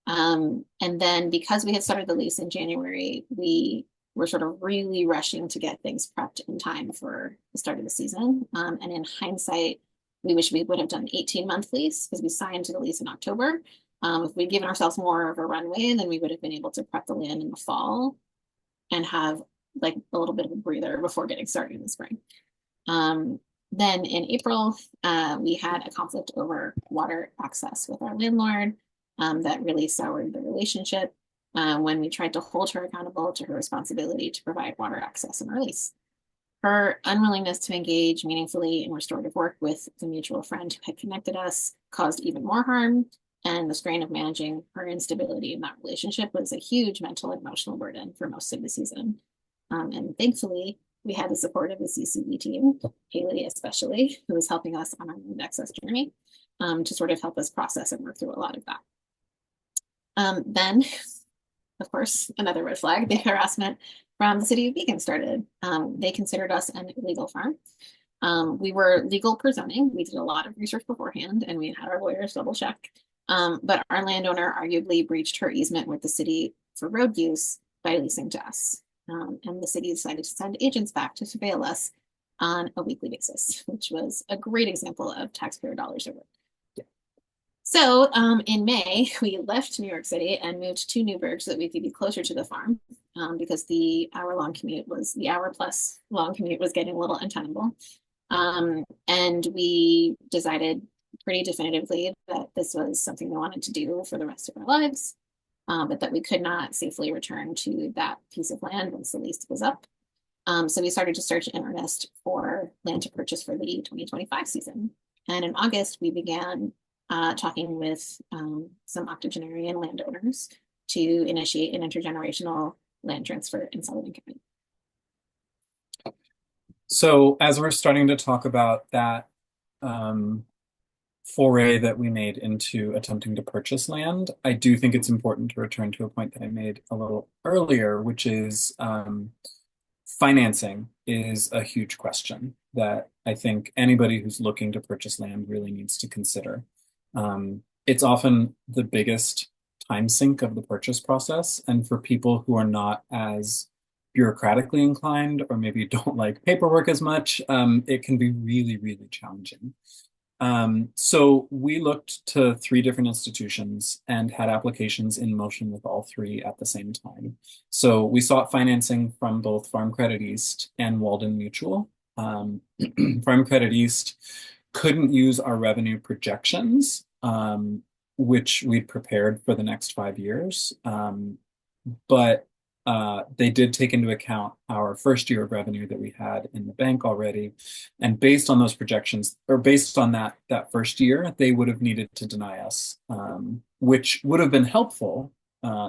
And then because we had started the lease in January, we were sort of really rushing to get things prepped in time for the start of the season. And in hindsight, we wish we would have done an 18-month lease, because we signed to the lease in October. If we'd given ourselves more of a runway, then we would have been able to prep the land in the fall and have like a little bit of a breather before getting started in the spring. Then in April, we had a conflict over water access with our landlord that really soured the relationship when we tried to hold her accountable to her responsibility to provide water access in our lease. Her unwillingness to engage meaningfully in restorative work with the mutual friend who had connected us caused even more harm, and the strain of managing her instability in that relationship was a huge mental and emotional burden for most of the season. And thankfully, we had the support of the CCB team, Haley especially, who was helping us on our land access journey to sort of help us process and work through a lot of that. Then, of course, another red flag, the harassment from the city of Beacon started. They considered us an illegal farm. We were legal per zoning. We did a lot of research beforehand, and we had our lawyers double check. But our landowner arguably breached her easement with the city for road use by leasing to us. And the city decided to send agents back to surveil us on a weekly basis, which was a great example of taxpayer dollars at work. Yeah. So in May, we left New York City and moved to Newburgh so that we could be closer to the farm, because the hour plus long commute was getting a little untenable. And we decided pretty definitively that this was something we wanted to do for the rest of our lives. But that we could not safely return to that piece of land once the lease was up. So we started to search in earnest for land to purchase for the 2025 season. And in August, we began talking with some octogenarian landowners to initiate an intergenerational land transfer in Sullivan County. So as we're starting to talk about that foray that we made into attempting to purchase land, I do think it's important to return to a point that I made a little earlier, which is financing is a huge question that I think anybody who's looking to purchase land really needs to consider. It's often the biggest time sink of the purchase process, and for people who are not as bureaucratically inclined or maybe don't like paperwork as much, it can be really, really challenging. So we looked to 3 different institutions and had applications in motion with all 3 at the same time. So we sought financing from both Farm Credit East and Walden Mutual. Farm Credit East couldn't use our revenue projections, which we'd prepared for the next 5 years. But they did take into account our first year of revenue that we had in the bank already. And based on those projections, or based on that first year, they would have needed to deny us, which would have been helpful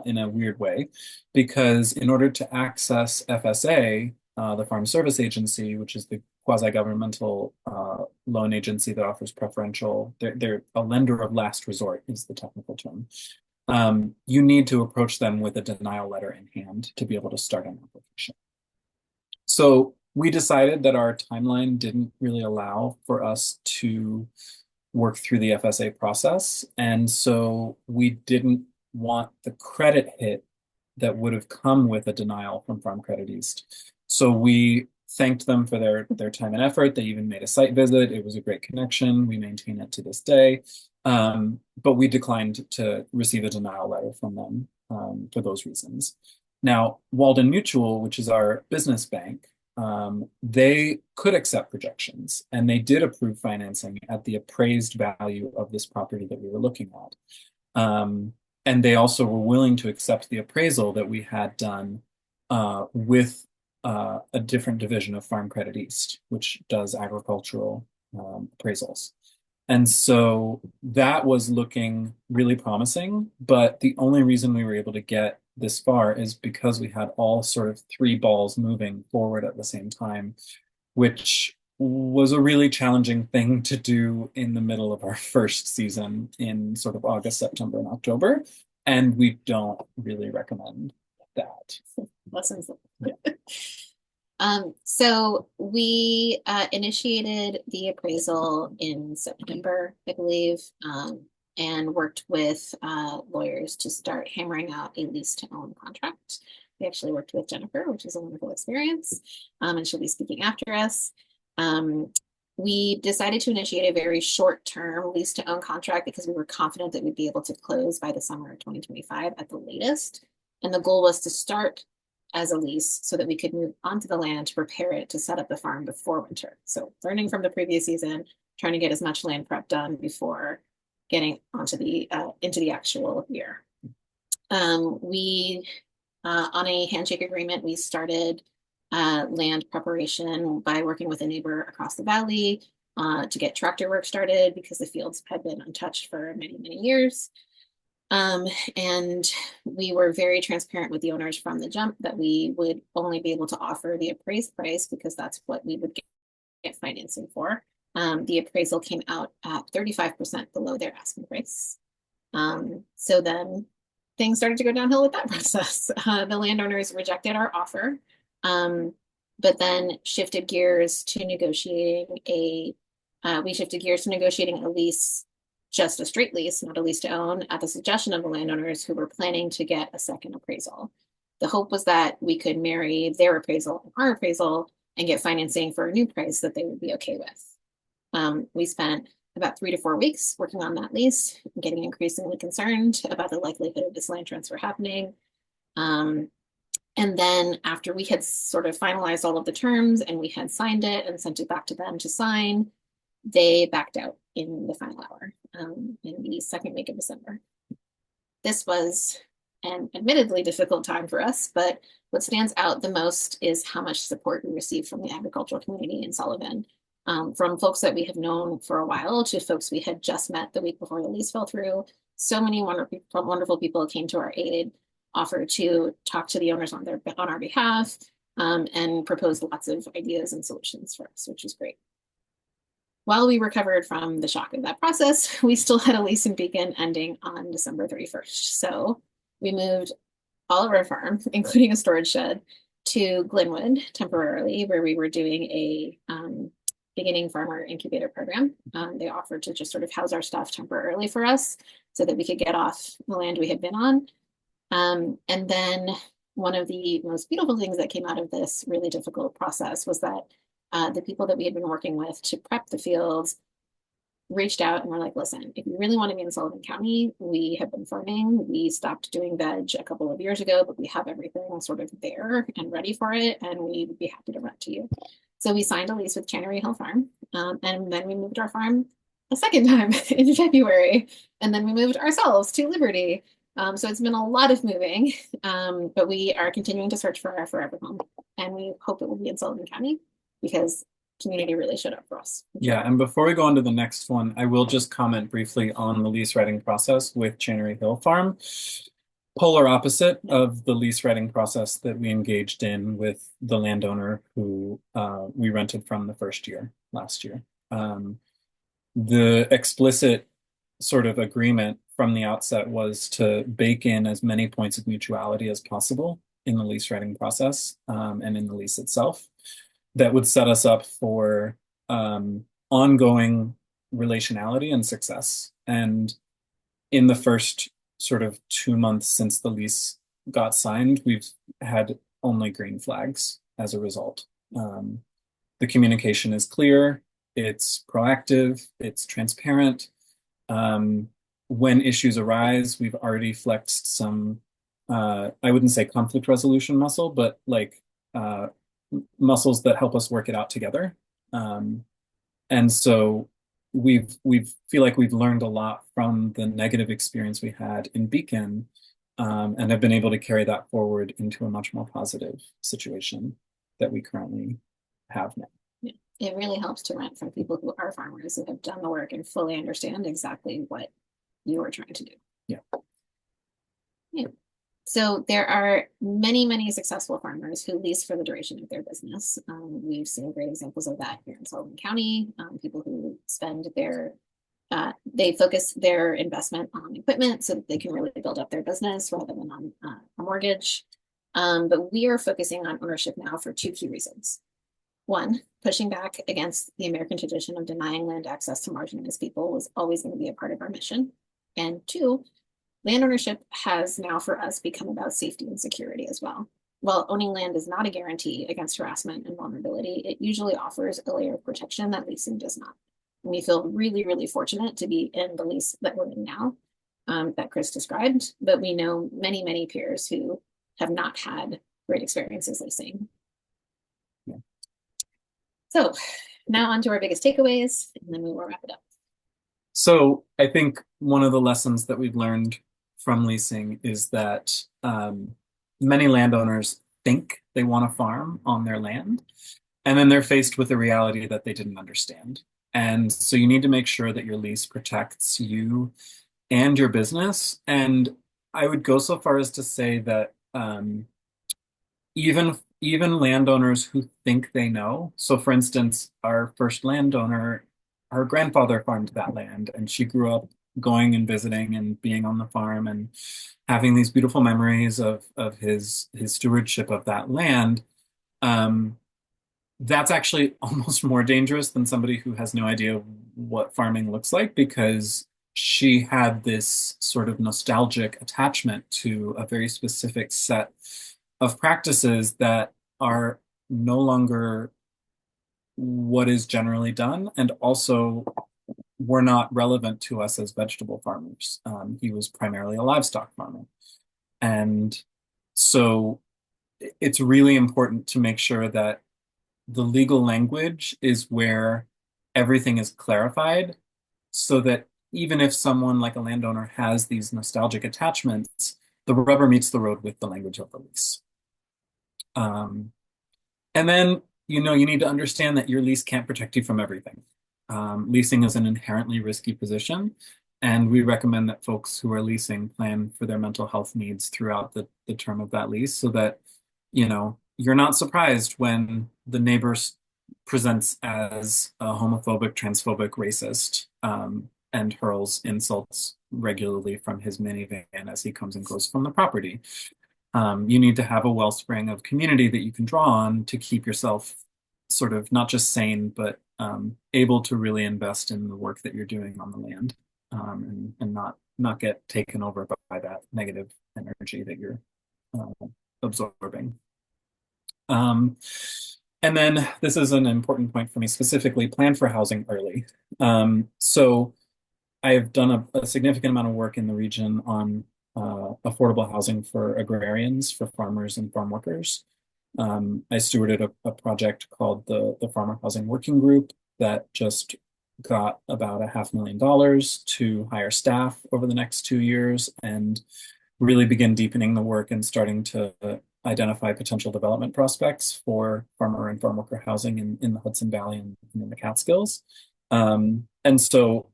in a weird way, because in order to access FSA, the Farm Service Agency, which is the quasi-governmental loan agency that offers preferential, they're a lender of last resort is the technical term. You need to approach them with a denial letter in hand to be able to start an application. So we decided that our timeline didn't really allow for us to work through the FSA process. And so we didn't want the credit hit that would have come with a denial from Farm Credit East. So we thanked them for their time and effort. They even made a site visit. It was a great connection. We maintain it to this day. But we declined to receive a denial letter from them for those reasons. Now, Walden Mutual, which is our business bank, they could accept projections, and they did approve financing at the appraised value of this property that we were looking at. And they also were willing to accept the appraisal that we had done with a different division of Farm Credit East, which does agricultural appraisals. And so that was looking really promising, but the only reason we were able to get this far is because we had all sort of three balls moving forward at the same time, which was a really challenging thing to do in the middle of our first season in sort of August, September, and October. And we don't really recommend that. Lessons. So we initiated the appraisal in September, I believe, and worked with lawyers to start hammering out a lease to own contract. We actually worked with Jennifer, which is a wonderful experience, and she'll be speaking after us. We decided to initiate a very short-term lease to own contract because we were confident that we'd be able to close by the summer of 2025 at the latest. And the goal was to start as a lease so that we could move onto the land to prepare it to set up the farm before winter. So learning from the previous season, trying to get as much land prep done before getting onto the into the actual year. We on a handshake agreement, we started land preparation by working with a neighbor across the valley to get tractor work started because the fields had been untouched for many, many years. And we were very transparent with the owners from the jump that we would only be able to offer the appraised price because that's what we would get financing for. The appraisal came out at 35% below their asking price. So then things started to go downhill with that process. The landowners rejected our offer, but then shifted gears to negotiating a lease, just a straight lease, not a lease to own, at the suggestion of the landowners who were planning to get a second appraisal. The hope was that we could marry their appraisal and our appraisal and get financing for a new price that they would be okay with. We spent about 3 to 4 weeks working on that lease, getting increasingly concerned about the likelihood of this land transfer happening. And then after we had sort of finalized all of the terms and we had signed it and sent it back to them to sign, they backed out in the final hour in the second week of December. This was an admittedly difficult time for us, but what stands out the most is how much support we received from the agricultural community in Sullivan, from folks that we have known for a while to folks we had just met the week before the lease fell through. So many wonderful people came to our aid, offered to talk to the owners on our behalf, and proposed lots of ideas and solutions for us, which was great. While we recovered from the shock of that process, we still had a lease in Beacon ending on December 31st. So we moved all of our farm, including a storage shed, to Glenwood temporarily, where we were doing a beginning farmer incubator program. They offered to just sort of house our stuff temporarily for us so that we could get off the land we had been on. And then one of the most beautiful things that came out of this really difficult process was that the people that we had been working with to prep the fields reached out and were like, listen, if you really want to be in Sullivan County, we have been farming. We stopped doing veg a couple of years ago, but we have everything sort of there and ready for it, and we would be happy to rent to you. So we signed a lease with Channery Hill Farm, and then we moved our farm a second time in February, and then we moved ourselves to Liberty. So it's been a lot of moving, but we are continuing to search for our forever home, and we hope it will be in Sullivan County because community really showed up for us. Yeah, and before we go on to the next one, I will just comment briefly on the lease writing process with Channery Hill Farm. polar opposite of the lease writing process that we engaged in with the landowner who we rented from the first year last year. The explicit sort of agreement from the outset was to bake in as many points of mutuality as possible in the lease writing process and in the lease itself that would set us up for ongoing relationality and success. And in the first sort of 2 months since the lease got signed, we've had only green flags as a result. The communication is clear, it's proactive, it's transparent. When issues arise, we've already flexed some, I wouldn't say conflict resolution muscle, but like muscles that help us work it out together. And so we feel like we've learned a lot from the negative experience we had in Beacon, and have been able to carry that forward into a much more positive situation that we currently have now. Yeah. It really helps to rent from people who are farmers who have done the work and fully understand exactly what you are trying to do. Yeah. Yeah. So there are many, many successful farmers who lease for the duration of their business. We've seen great examples of that here in Sullivan County. People who spend they focus their investment on equipment so that they can really build up their business rather than on a mortgage. But we are focusing on ownership now for two key reasons. One, pushing back against the American tradition of denying land access to marginalized people was always going to be a part of our mission. And two, land ownership has now for us become about safety and security as well. While owning land is not a guarantee against harassment and vulnerability, it usually offers a layer of protection that leasing does not. And we feel really, really fortunate to be in the lease that we're in now, that Chris described, but we know many, many peers who have not had great experiences leasing. Yeah. So now on to our biggest takeaways, and then we will wrap it up. So I think one of the lessons that we've learned from leasing is that many landowners think they want to farm on their land, and then they're faced with the reality that they didn't understand. And so you need to make sure that your lease protects you and your business. And I would go so far as to say that even landowners who think they know. So for instance, our first landowner, her grandfather farmed that land, and she grew up going and visiting and being on the farm and having these beautiful memories of his stewardship of that land. That's actually almost more dangerous than somebody who has no idea what farming looks like, because she had this sort of nostalgic attachment to a very specific set of practices that are no longer what is generally done, and also were not relevant to us as vegetable farmers. He was primarily a livestock farmer. And so it's really important to make sure that the legal language is where everything is clarified, so that even if someone like a landowner has these nostalgic attachments, the rubber meets the road with the language of the lease. And then, you need to understand that your lease can't protect you from everything. Leasing is an inherently risky position, and we recommend that folks who are leasing plan for their mental health needs throughout the term of that lease, so that, you're not surprised when the neighbor presents as a homophobic, transphobic, racist, and hurls insults regularly from his minivan as he comes and goes from the property. You need to have a wellspring of community that you can draw on to keep yourself sort of not just sane, but able to really invest in the work that you're doing on the land, and not get taken over by that negative energy that you're absorbing. And then this is an important point for me specifically: plan for housing early. So I've done a significant amount of work in the region on affordable housing for agrarians, for farmers and farm workers. I stewarded a project called the Farmer Housing Working Group that just got about $500,000 to hire staff over the next 2 years and really begin deepening the work and starting to identify potential development prospects for farmer and farm worker housing in the Hudson Valley and in the Catskills. And so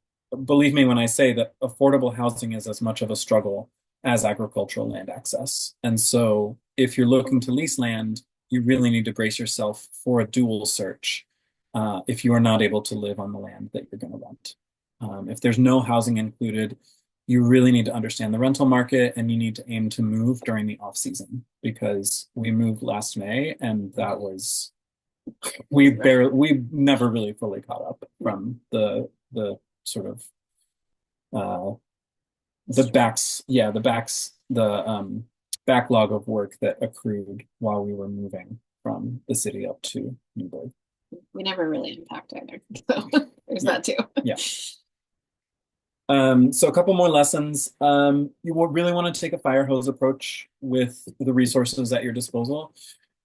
believe me when I say that affordable housing is as much of a struggle as agricultural land access. And so if you're looking to lease land, you really need to brace yourself for a dual search if you are not able to live on the land that you're going to rent. If there's no housing included, you really need to understand the rental market, and you need to aim to move during the off season, because we moved last May and that was we never really fully caught up from the sort of the backlog of work that accrued while we were moving from the city up to Newburgh. We never really unpacked either. So there's that too. Yeah. So a couple more lessons. You really want to take a fire hose approach with the resources at your disposal.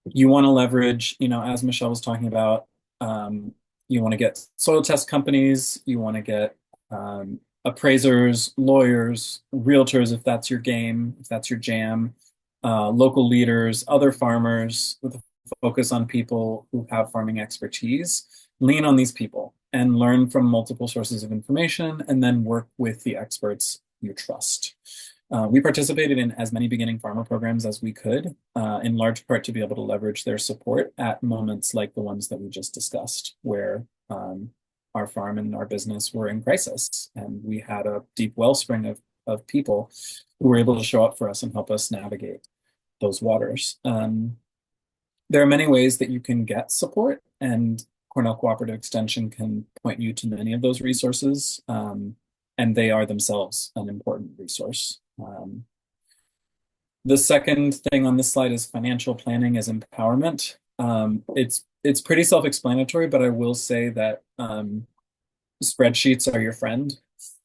You want to leverage, as Michelle was talking about, you want to get soil test companies, you want to get appraisers, lawyers, realtors, if that's your game, if that's your jam, local leaders, other farmers, with a focus on people who have farming expertise. Lean on these people and learn from multiple sources of information, and then work with the experts you trust. We participated in as many beginning farmer programs as we could, in large part to be able to leverage their support at moments like the ones that we just discussed, where our farm and our business were in crisis, and we had a deep wellspring of people who were able to show up for us and help us navigate those waters. There are many ways that you can get support, and Cornell Cooperative Extension can point you to many of those resources, and they are themselves an important resource. The second thing on this slide is financial planning as empowerment. It's pretty self-explanatory, but I will say that spreadsheets are your friend,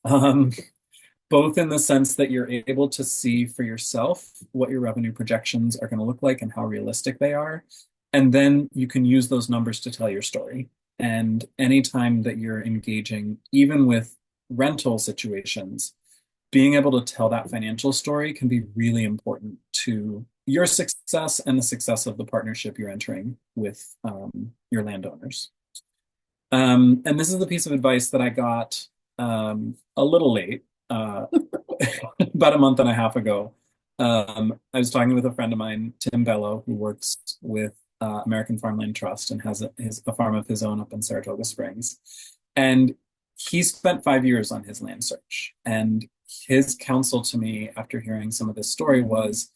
both in the sense that you're able to see for yourself what your revenue projections are going to look like and how realistic they are. And then you can use those numbers to tell your story. And anytime that you're engaging, even with rental situations, being able to tell that financial story can be really important to your success and the success of the partnership you're entering with your landowners. And this is the piece of advice that I got a little late, about a month and a half ago. I was talking with a friend of mine, Tim Bello, who works with American Farmland Trust and has a farm of his own up in Saratoga Springs. And he spent 5 years on his land search. And his counsel to me after hearing some of this story was,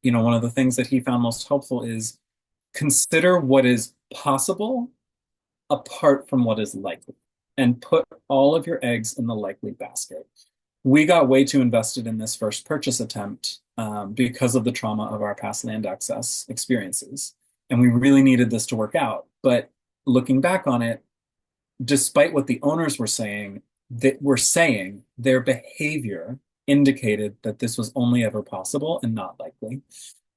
one of the things that he found most helpful is consider what is possible apart from what is likely, and put all of your eggs in the likely basket. We got way too invested in this first purchase attempt because of the trauma of our past land access experiences. And we really needed this to work out. But looking back on it, despite what the owners were saying, their behavior indicated that this was only ever possible and not likely.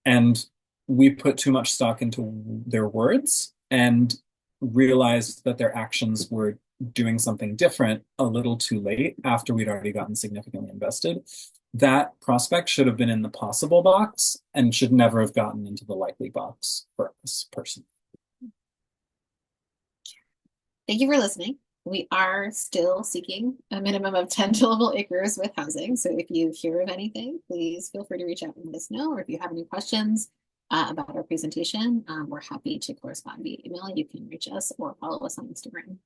And we put too much stock into their words and realized that their actions were doing something different a little too late after we'd already gotten significantly invested. That prospect should have been in the possible box and should never have gotten into the likely box for us personally. Thank you for listening. We are still seeking a minimum of 10 tillable acres with housing. So if you hear of anything, please feel free to reach out and let us know. Or if you have any questions about our presentation, we're happy to correspond via email. You can reach us or follow us on Instagram.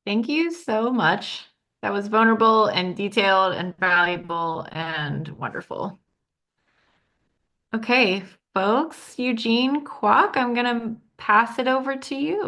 Thank you so much. That was vulnerable and detailed and valuable and wonderful. Okay, folks, Eugene Kwak, I'm going to pass it over to you.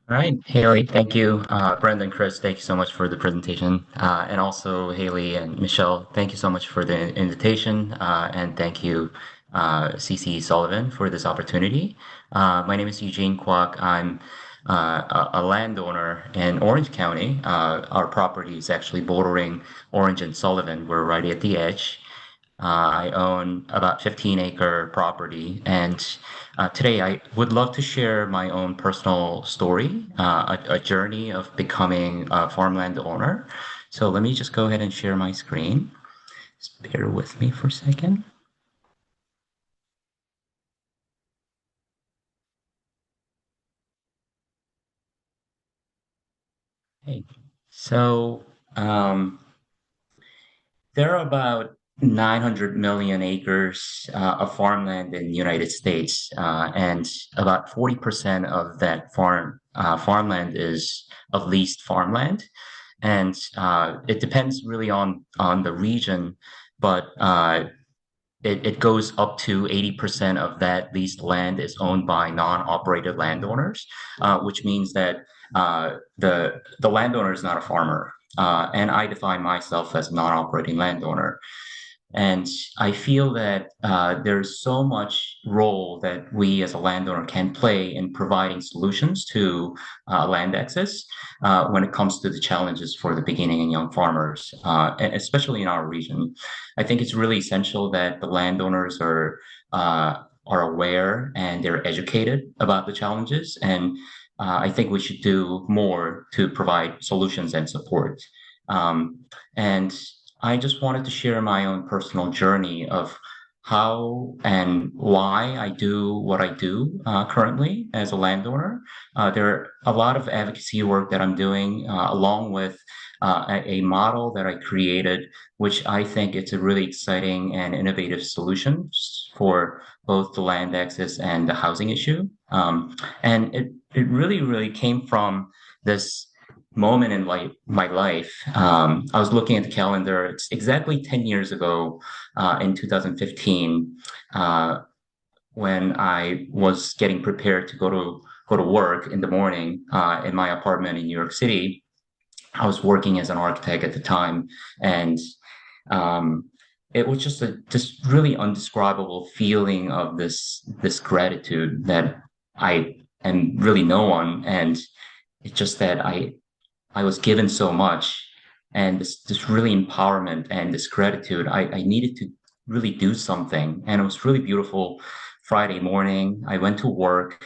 All right, Haley, thank you. Brenda and Chris, thank you so much for the presentation. And also Haley and Michelle, thank you so much for the invitation. And thank you, CC Sullivan, for this opportunity. My name is Eugene Kwak. I'm a landowner in Orange County. Our property is actually bordering Orange and Sullivan. We're right at the edge. I own about 15-acre property, and today I would love to share my own personal story, a journey of becoming a farmland owner. So let me just go ahead and share my screen. Just bear with me for a second. Okay. So, there are about 900 million acres of farmland in the United States, and about 40% of that farmland is of leased farmland. And it depends really on the region, but it goes up to 80% of that leased land is owned by non-operated landowners, which means that the landowner is not a farmer. And I define myself as a non-operating landowner. And I feel that there's so much role that we as a landowner can play in providing solutions to land access when it comes to the challenges for the beginning and young farmers, and especially in our region. I think it's really essential that the landowners are aware and they're educated about the challenges. And I think we should do more to provide solutions and support. And I just wanted to share my own personal journey of how and why I do what I do currently as a landowner. There are a lot of advocacy work that I'm doing along with a model that I created, which I think it's a really exciting and innovative solution for both the land access and the housing issue. And it really came from this moment in my life. I was looking at the calendar. It's exactly 10 years ago, in 2015, when I was getting prepared to go to work in the morning in my apartment in New York City. I was working as an architect at the time, and it was just this really undescribable feeling of this gratitude that I am really no one, and it's just that I was given so much, and this really empowerment and this gratitude. I needed to really do something, and it was really beautiful. Friday morning, I went to work,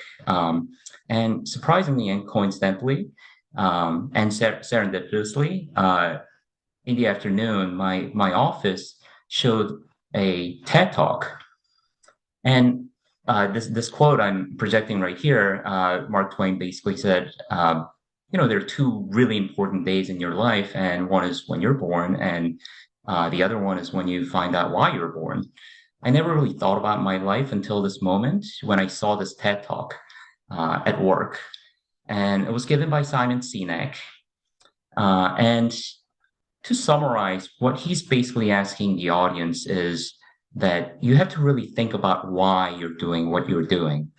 and surprisingly and coincidentally, and serendipitously, in the afternoon, my office showed a TED Talk, and this quote I'm projecting right here. Mark Twain basically said, there are two really important days in your life, and one is when you're born, and the other one is when you find out why you're born. I never really thought about my life until this moment when I saw this TED Talk at work, and it was given by Simon Sinek. And to summarize, what he's basically asking the audience is that you have to really think about why you're doing what you're doing.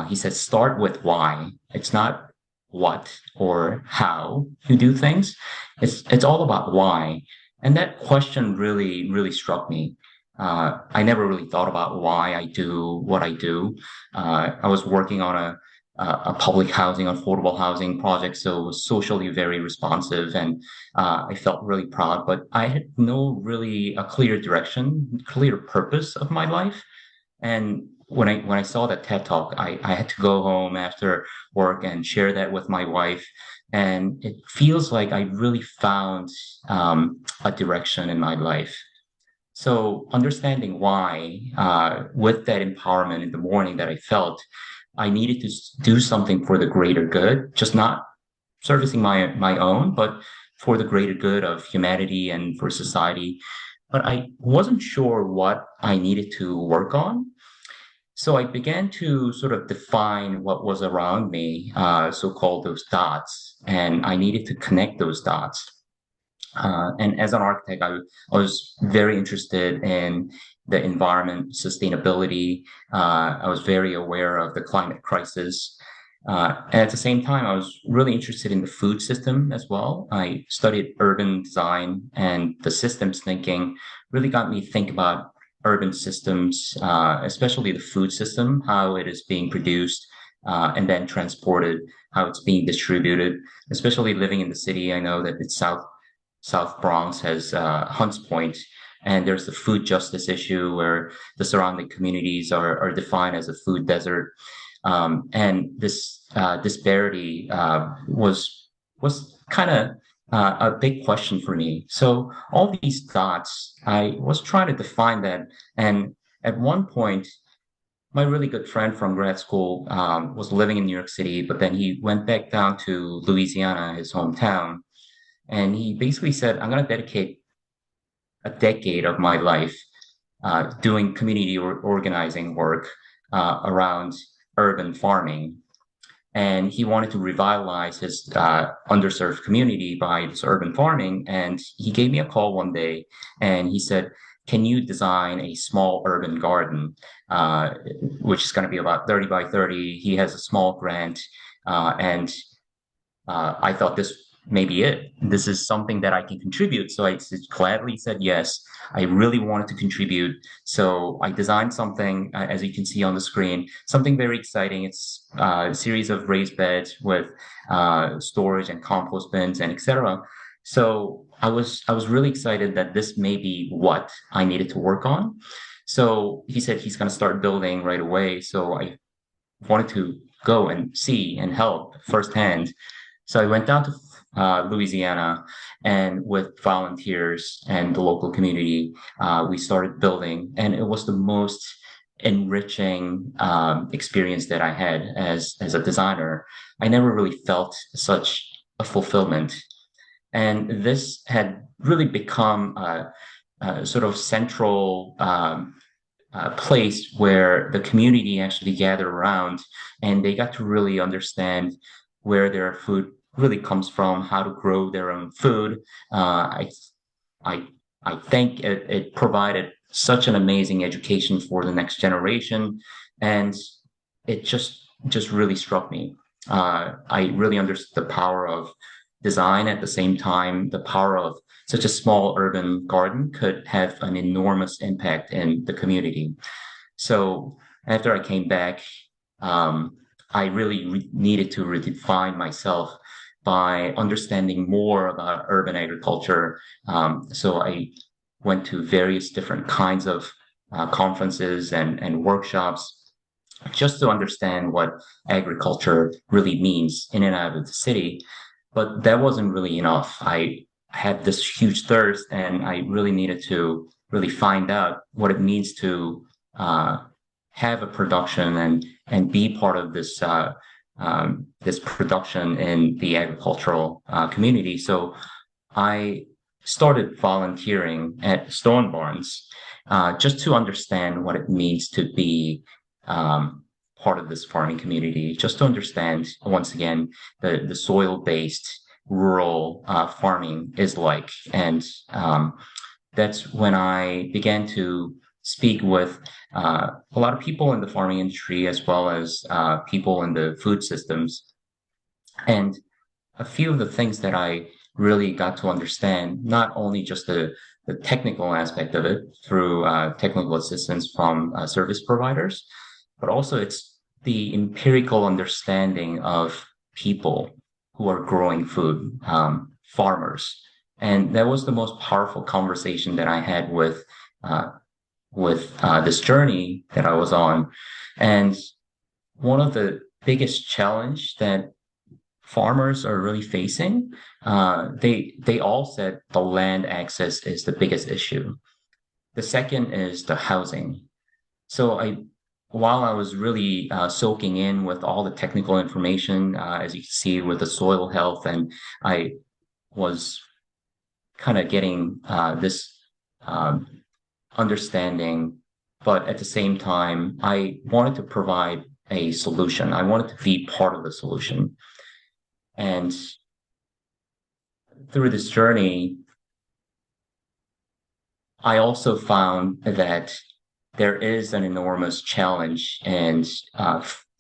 He says, start with why. It's not what or how you do things. It's all about why. And that question really struck me. I never really thought about why I do what I do. I was working on a public housing, affordable housing project, so it was socially very responsive, and I felt really proud. But I had no really a clear direction, clear purpose of my life. And when I saw that TED Talk, I had to go home after work and share that with my wife. And it feels like I really found a direction in my life. So understanding why, with that empowerment in the morning that I felt, I needed to do something for the greater good, just not servicing my own, but for the greater good of humanity and for society. But I wasn't sure what I needed to work on. So I began to sort of define what was around me, so-called those dots, and I needed to connect those dots. And as an architect, I was very interested in the environment, sustainability. I was very aware of the climate crisis. And at the same time, I was really interested in the food system as well. I studied urban design, and the systems thinking really got me to think about urban systems, especially the food system, how it is being produced and then transported, how it's being distributed. Especially living in the city, I know that it's South Bronx has Hunts Point, and there's the food justice issue where the surrounding communities are defined as a food desert. And this disparity was kind of a big question for me. So all these dots, I was trying to define that. And at one point, my really good friend from grad school was living in New York City, but then he went back down to Louisiana, his hometown, and he basically said, "I'm going to dedicate a decade of my life doing community organizing work around urban farming." And he wanted to revitalize his underserved community by this urban farming. And he gave me a call one day and he said, "Can you design a small urban garden, which is going to be about 30 by 30?" He has a small grant. And I thought this may be it. This is something that I can contribute. So I gladly said yes. I really wanted to contribute. So I designed something, as you can see on the screen, something very exciting. It's a series of raised beds with storage and compost bins and etc. So I was really excited that this may be what I needed to work on. So he said he's going to start building right away. So I wanted to go and see and help firsthand. So I went down to Louisiana, and with volunteers and the local community, we started building, and it was the most enriching experience that I had as a designer. I never really felt such a fulfillment, and this had really become a sort of central place where the community actually gathered around, and they got to really understand where their food really comes from, how to grow their own food. I I I think it provided such an amazing education for the next generation, and it just really struck me. I really understood the power of design. At the same time, the power of such a small urban garden could have an enormous impact in the community. So after I came back, I really needed to redefine myself by understanding more about urban agriculture. So I went to various different kinds of conferences and workshops just to understand what agriculture really means in and out of the city. But that wasn't really enough. I had this huge thirst, and I really needed to really find out what it means to have a production and be part of this this production in the agricultural community. So I started volunteering at stone barns just to understand what it means to be part of this farming community, just to understand, once again, the soil-based rural farming is like. And that's when I began to speak with a lot of people in the farming industry, as well as people in the food systems. And a few of the things that I really got to understand, not only just the technical aspect of it through technical assistance from service providers, but also it's the empirical understanding of people who are growing food, farmers. And that was the most powerful conversation that I had with this journey that I was on. And one of the biggest challenge that farmers are really facing, they all said the land access is the biggest issue. The second is the housing. So while I was really soaking in with all the technical information, as you can see with the soil health, and I was kind of getting this understanding, but at the same time, I wanted to provide a solution. I wanted to be part of the solution. And through this journey, I also found that there is an enormous challenge in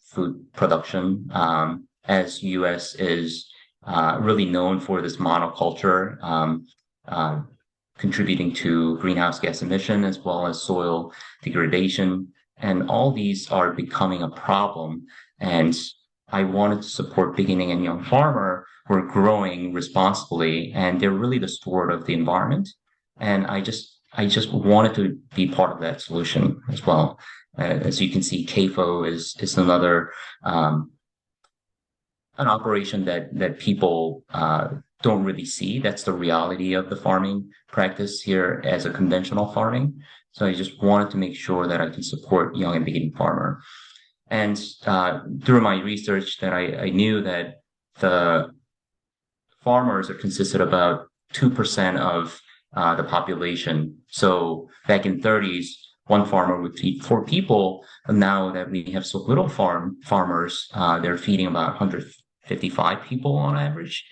food production, as U.S. is really known for this monoculture, contributing to greenhouse gas emission as well as soil degradation. And all these are becoming a problem. And I wanted to support beginning and young farmer who are growing responsibly, and they're really the steward of the environment. And I just wanted to be part of that solution as well. As you can see, CAFO is another an operation that people don't really see. That's the reality of the farming practice here as a conventional farming. So I just wanted to make sure that I can support young and beginning farmer. And through my research, that I knew that the farmers are consisted about 2% of the population. So back in 30s, one farmer would feed 4 people. And now that we have so little farmers, they're feeding about 155 people on average.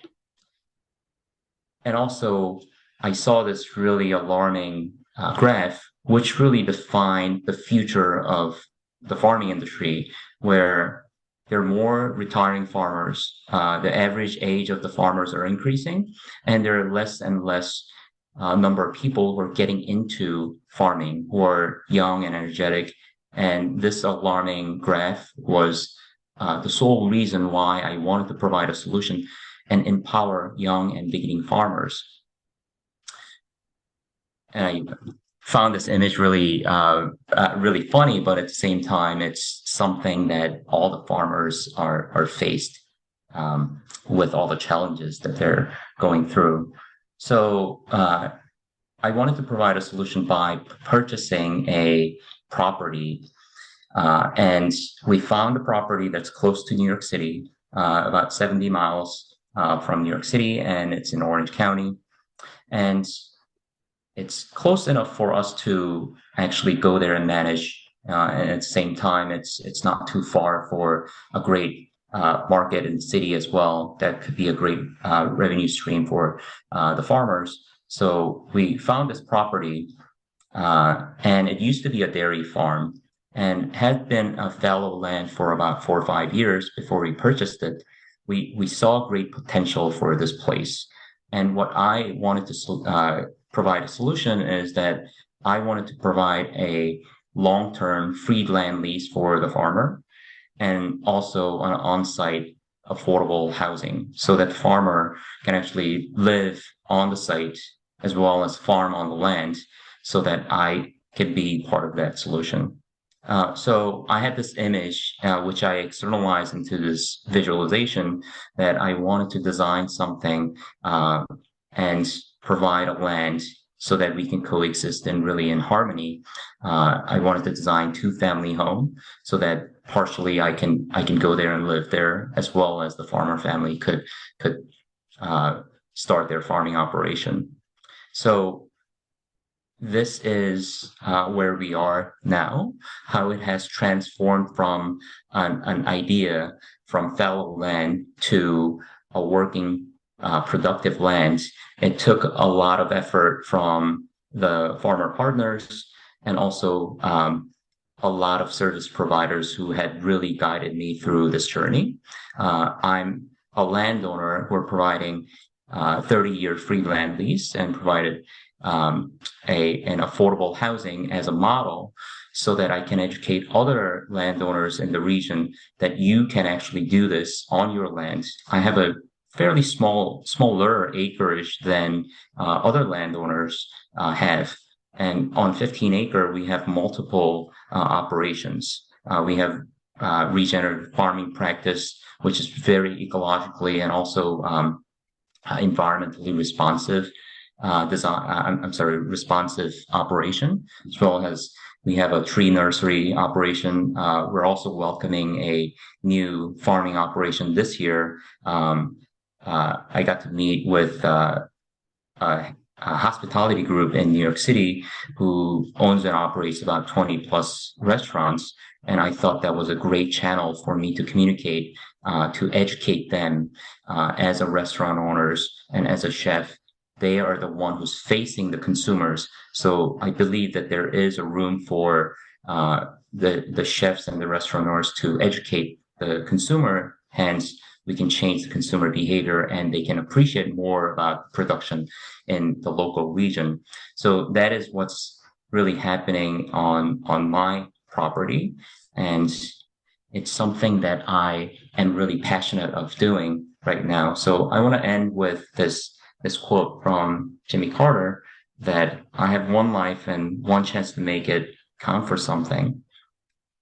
And also, I saw this really alarming graph, which really defined the future of the farming industry, where there are more retiring farmers. The average age of the farmers are increasing, and there are less and less number of people who are getting into farming, who are young and energetic. And this alarming graph was the sole reason why I wanted to provide a solution and empower young and beginning farmers. And I found this image really, really funny, but at the same time, it's something that all the farmers are faced with all the challenges that they're going through. So I wanted to provide a solution by purchasing a property, and we found a property that's close to New York City, about 70 miles from New York City, and it's in Orange County. And it's close enough for us to actually go there and manage. And at the same time, it's not too far for a great market in the city as well. That could be a great revenue stream for the farmers. So we found this property, and it used to be a dairy farm and had been a fallow land for about 4 or 5 years before we purchased it. We saw great potential for this place. And what I wanted to provide a solution is that I wanted to provide a long-term free land lease for the farmer, and also an on-site affordable housing, so that the farmer can actually live on the site as well as farm on the land, so that I can be part of that solution. So I had this image, which I externalized into this visualization, that I wanted to design something and provide a land so that we can coexist and really in harmony. I wanted to design 2-family home so that partially I can go there and live there, as well as the farmer family could start their farming operation. So this is where we are now, how it has transformed from an idea from fallow land to a working, productive land. It took a lot of effort from the farmer partners, and also a lot of service providers who had really guided me through this journey. I'm a landowner. We're providing 30-year free land lease and provided an affordable housing as a model, so that I can educate other landowners in the region that you can actually do this on your land. I have a fairly smaller acreage than other landowners have. And on 15 acre, we have multiple operations. We have regenerative farming practice, which is very ecologically and also environmentally responsive responsive operation, as well as we have a tree nursery operation. We're also welcoming a new farming operation this year. I got to meet with a hospitality group in New York City who owns and operates about 20 plus restaurants. And I thought that was a great channel for me to communicate, to educate them as a restaurant owners and as a chef. They are the one who's facing the consumers. So I believe that there is a room for the chefs and the restaurateurs to educate the consumer. Hence, we can change the consumer behavior and they can appreciate more about production in the local region. So that is what's really happening on my property. And it's something that I am really passionate of doing right now. So I want to end with this quote from Jimmy Carter, that I have one life and one chance to make it count for something.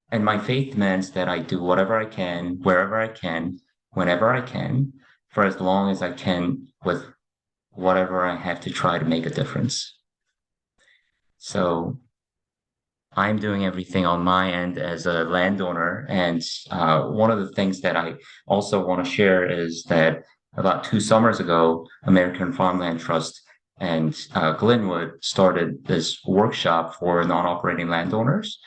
And my faith demands that I do whatever I can, wherever I can, whenever I can, for as long as I can, with whatever I have to try to make a difference. So I'm doing everything on my end as a landowner. And one of the things that I also want to share is that about 2 summers ago, American Farmland Trust and Glenwood started this workshop for non-operating landowners.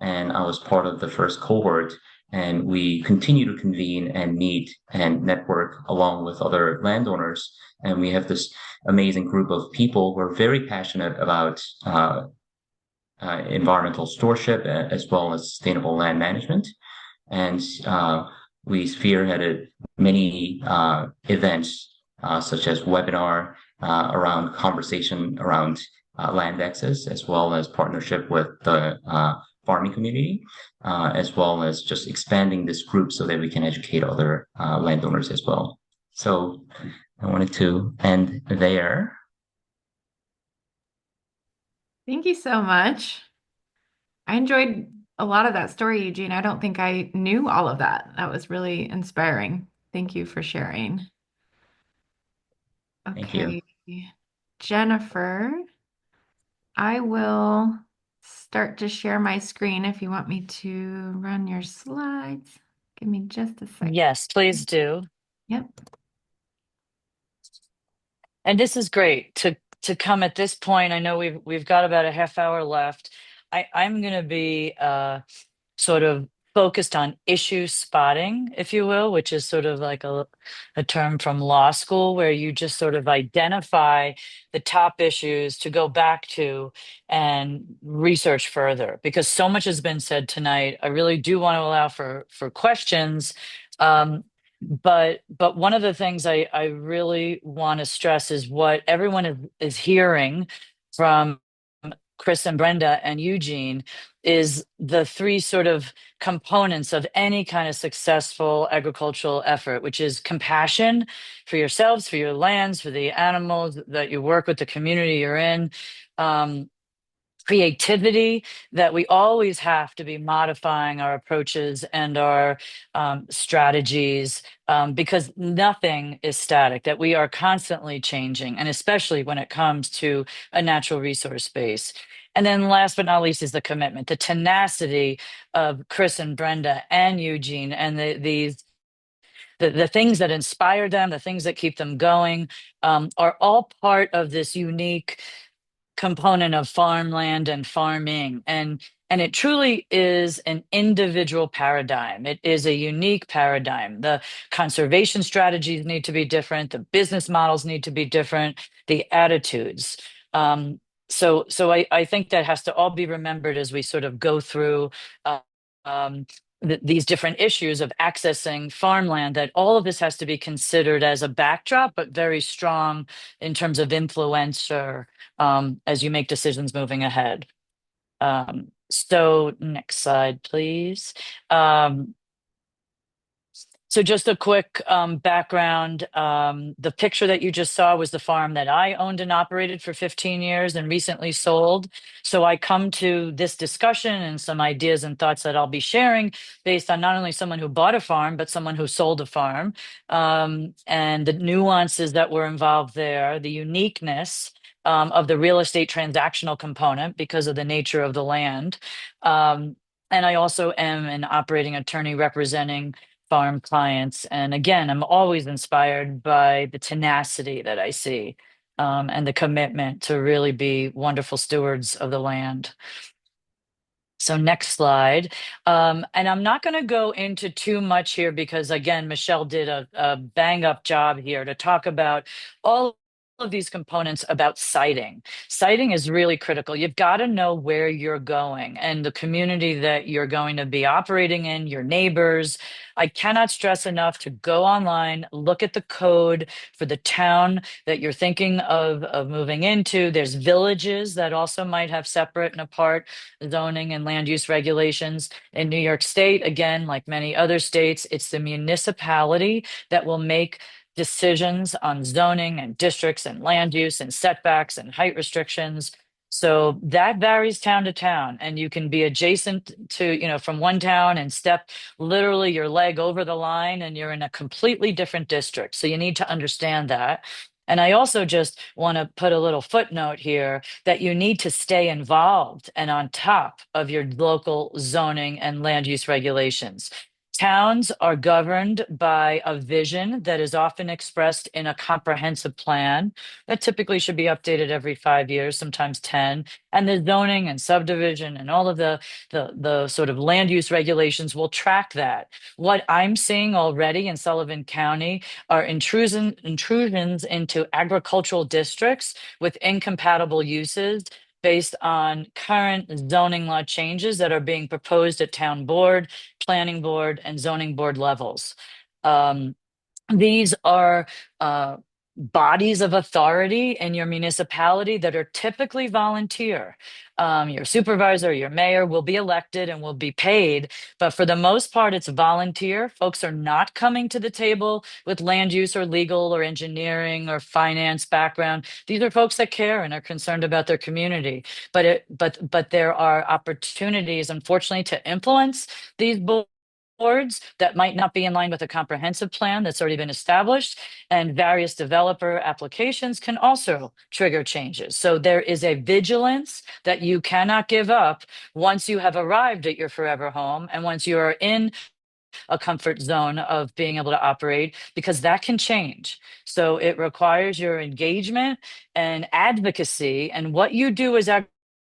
And I was part of the first cohort. And we continue to convene and meet and network along with other landowners. And we have this amazing group of people who are very passionate about environmental stewardship as well as sustainable land management. And we spearheaded many events such as webinar around conversation around land access, as well as partnership with the farming community, as well as just expanding this group so that we can educate other landowners as well. So I wanted to end there. Thank you so much. I enjoyed a lot of that story, Eugene. I don't think I knew all of that. That was really inspiring. Thank you for sharing. Thank you. Okay, Jennifer, I will start to share my screen if you want me to run your slides. Give me just a second. Yes, please do. Yep. And this is great to come at this point. I know we've got about a half hour left. I'm going to be sort of focused on issue spotting, if you will, which is sort of like a term from law school where you just sort of identify the top issues to go back to and research further. Because so much has been said tonight, I really do want to allow for questions. But one of the things I really want to stress is what everyone is hearing from Chris and Brenda and Eugene is the three sort of components of any kind of successful agricultural effort, which is compassion for yourselves, for your lands, for the animals that you work with, the community you're in. Creativity, that we always have to be modifying our approaches and our strategies because nothing is static, that we are constantly changing, and especially when it comes to a natural resource base. And then last but not least is the commitment, the tenacity of Chris and Brenda and Eugene, and the things that inspire them, the things that keep them going, are all part of this unique component of farmland and farming. And it truly is an individual paradigm. It is a unique paradigm. The conservation strategies need to be different. The business models need to be different. The attitudes. So I think that has to all be remembered as we sort of go through um, these different issues of accessing farmland, that all of this has to be considered as a backdrop, but very strong in terms of influencer as you make decisions moving ahead. So next slide, please. So just a quick background. The picture that you just saw was the farm that I owned and operated for 15 years and recently sold. So I come to this discussion and some ideas and thoughts that I'll be sharing based on not only someone who bought a farm, but someone who sold a farm, and the nuances that were involved there, the uniqueness of the real estate transactional component because of the nature of the land. And I also am an operating attorney representing farm clients. And again, I'm always inspired by the tenacity that I see and the commitment to really be wonderful stewards of the land. So next slide. And I'm not going to go into too much here because, again, Michelle did a bang up job here to talk about all of these components about siting. Siting is really critical. You've got to know where you're going and the community that you're going to be operating in, your neighbors. I cannot stress enough to go online, look at the code for the town that you're thinking of moving into. There's villages that also might have separate and apart zoning and land use regulations. In New York State, again, like many other states, it's the municipality that will make decisions on zoning and districts and land use and setbacks and height restrictions. So that varies town to town, and you can be adjacent to, from one town and step literally your leg over the line and you're in a completely different district. So you need to understand that. And I also just want to put a little footnote here that you need to stay involved and on top of your local zoning and land use regulations. Towns are governed by a vision that is often expressed in a comprehensive plan that typically should be updated every 5 years, sometimes 10. And the zoning and subdivision and all of the sort of land use regulations will track that. What I'm seeing already in Sullivan County are intrusions into agricultural districts with incompatible uses based on current zoning law changes that are being proposed at town board, planning board, and zoning board levels. These are bodies of authority in your municipality that are typically volunteer. Your supervisor, your mayor will be elected and will be paid, but for the most part, it's volunteer. Folks are not coming to the table with land use or legal or engineering or finance background. These are folks that care and are concerned about their community. But there are opportunities, unfortunately, to influence these boards that might not be in line with a comprehensive plan that's already been established, and various developer applications can also trigger changes. So there is a vigilance that you cannot give up once you have arrived at your forever home and once you are in a comfort zone of being able to operate, because that can change. So it requires your engagement and advocacy, and what you do as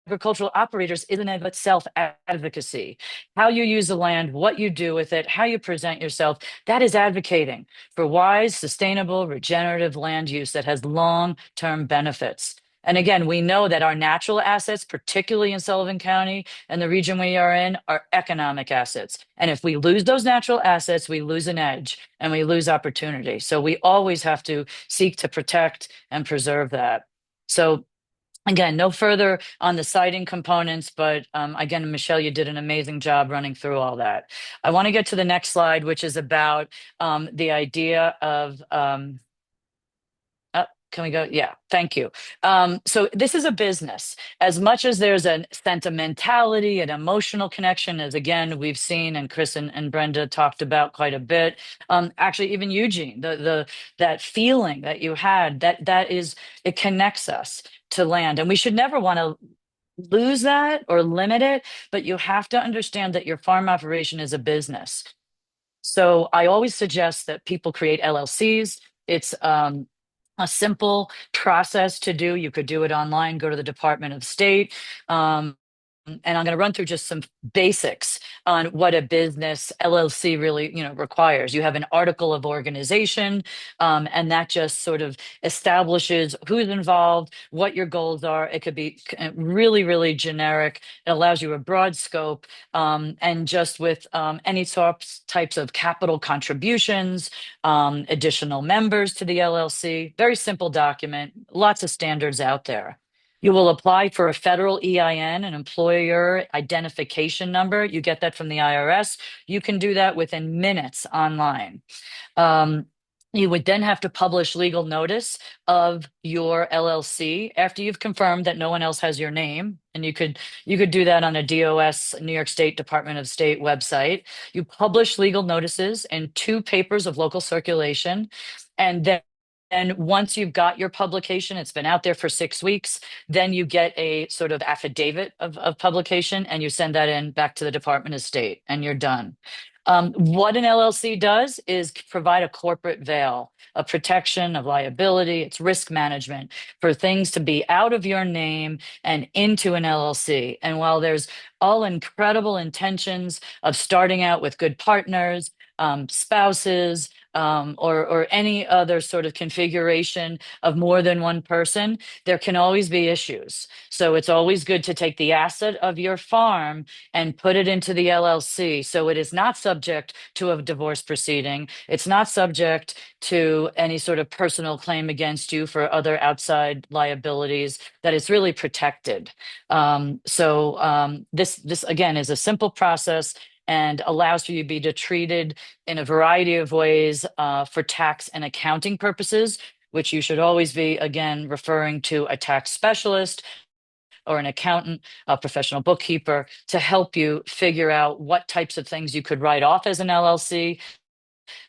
agricultural operators is in and of itself advocacy. How you use the land, what you do with it, how you present yourself, that is advocating for wise, sustainable, regenerative land use that has long-term benefits. And again, we know that our natural assets, particularly in Sullivan County and the region we are in, are economic assets. And if we lose those natural assets, we lose an edge and we lose opportunity. So we always have to seek to protect and preserve that. So again, no further on the siting components, but again, Michelle, you did an amazing job running through all that. I want to get to the next slide, which is about the idea of, can we go? Yeah, thank you. So this is a business. As much as there's a sentimentality, an emotional connection, as again, we've seen, and Chris and Brenda talked about quite a bit. Actually, even Eugene, that feeling that you had, that is, it connects us to land. And we should never want to lose that or limit it, but you have to understand that your farm operation is a business. So I always suggest that people create LLCs. It's a simple process to do. You could do it online, go to the Department of State. And I'm going to run through just some basics on what a business LLC really, requires. You have an article of organization, and that just sort of establishes who's involved, what your goals are. It could be really, really generic. It allows you a broad scope, and just with any types of capital contributions, additional members to the LLC. Very simple document, lots of standards out there. You will apply for a federal EIN, an employer identification number. You get that from the IRS. You can do that within minutes online. You would then have to publish legal notice of your LLC after you've confirmed that no one else has your name. And you could do that on a DOS, New York State Department of State website. You publish legal notices in 2 papers of local circulation, and then. And once you've got your publication, it's been out there for 6 weeks, then you get a sort of affidavit of publication and you send that in back to the Department of State and you're done. What an LLC does is provide a corporate veil, a protection of liability. It's risk management for things to be out of your name and into an LLC. And while there's all incredible intentions of starting out with good partners, spouses, or any other sort of configuration of more than one person, there can always be issues. So it's always good to take the asset of your farm and put it into the LLC. So it is not subject to a divorce proceeding. It's not subject to any sort of personal claim against you for other outside liabilities, that it's really protected. This again is a simple process and allows for you to be treated in a variety of ways for tax and accounting purposes, which you should always be, again, referring to a tax specialist or an accountant, a professional bookkeeper, to help you figure out what types of things you could write off as an LLC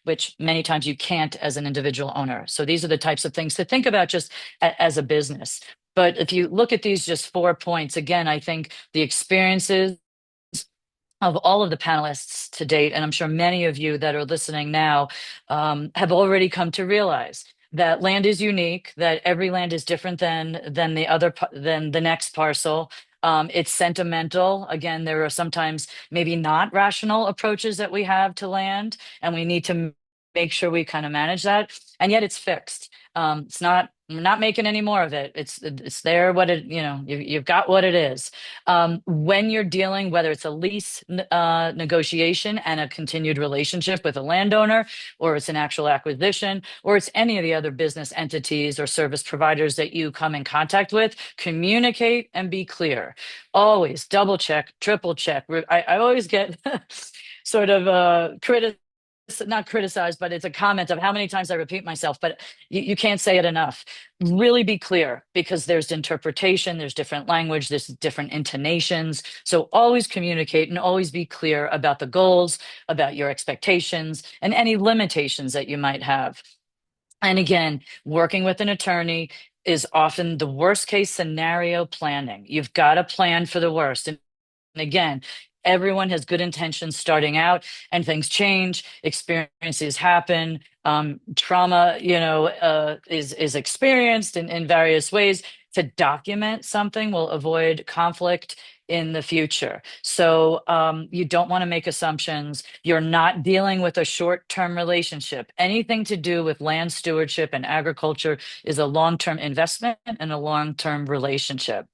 which many times you can't as an individual owner. So these are the types of things to think about just as a business. But if you look at these just 4 points, again, I think the experiences of all of the panelists to date, and I'm sure many of you that are listening now have already come to realize that land is unique, that every land is different than the next parcel. It's sentimental. Again, there are sometimes maybe not rational approaches that we have to land, and we need to make sure we kind of manage that. And yet it's fixed. It's not. We're not making any more of it. It's there. What it you've got what it is. When you're dealing, whether it's a lease negotiation and a continued relationship with a landowner, or it's an actual acquisition, or it's any of the other business entities or service providers that you come in contact with, communicate and be clear. Always double check, triple check. I always get sort of not criticized, but it's a comment of how many times I repeat myself, but you can't say it enough. Really be clear, because there's interpretation, there's different language, there's different intonations. So always communicate and always be clear about the goals, about your expectations, and any limitations that you might have. And again, working with an attorney is often the worst case scenario planning. You've got to plan for the worst. And again, everyone has good intentions starting out, and things change, experiences happen, trauma, is experienced in various ways. To document something will avoid conflict in the future. So you don't want to make assumptions. You're not dealing with a short-term relationship. Anything to do with land stewardship and agriculture is a long-term investment and a long-term relationship.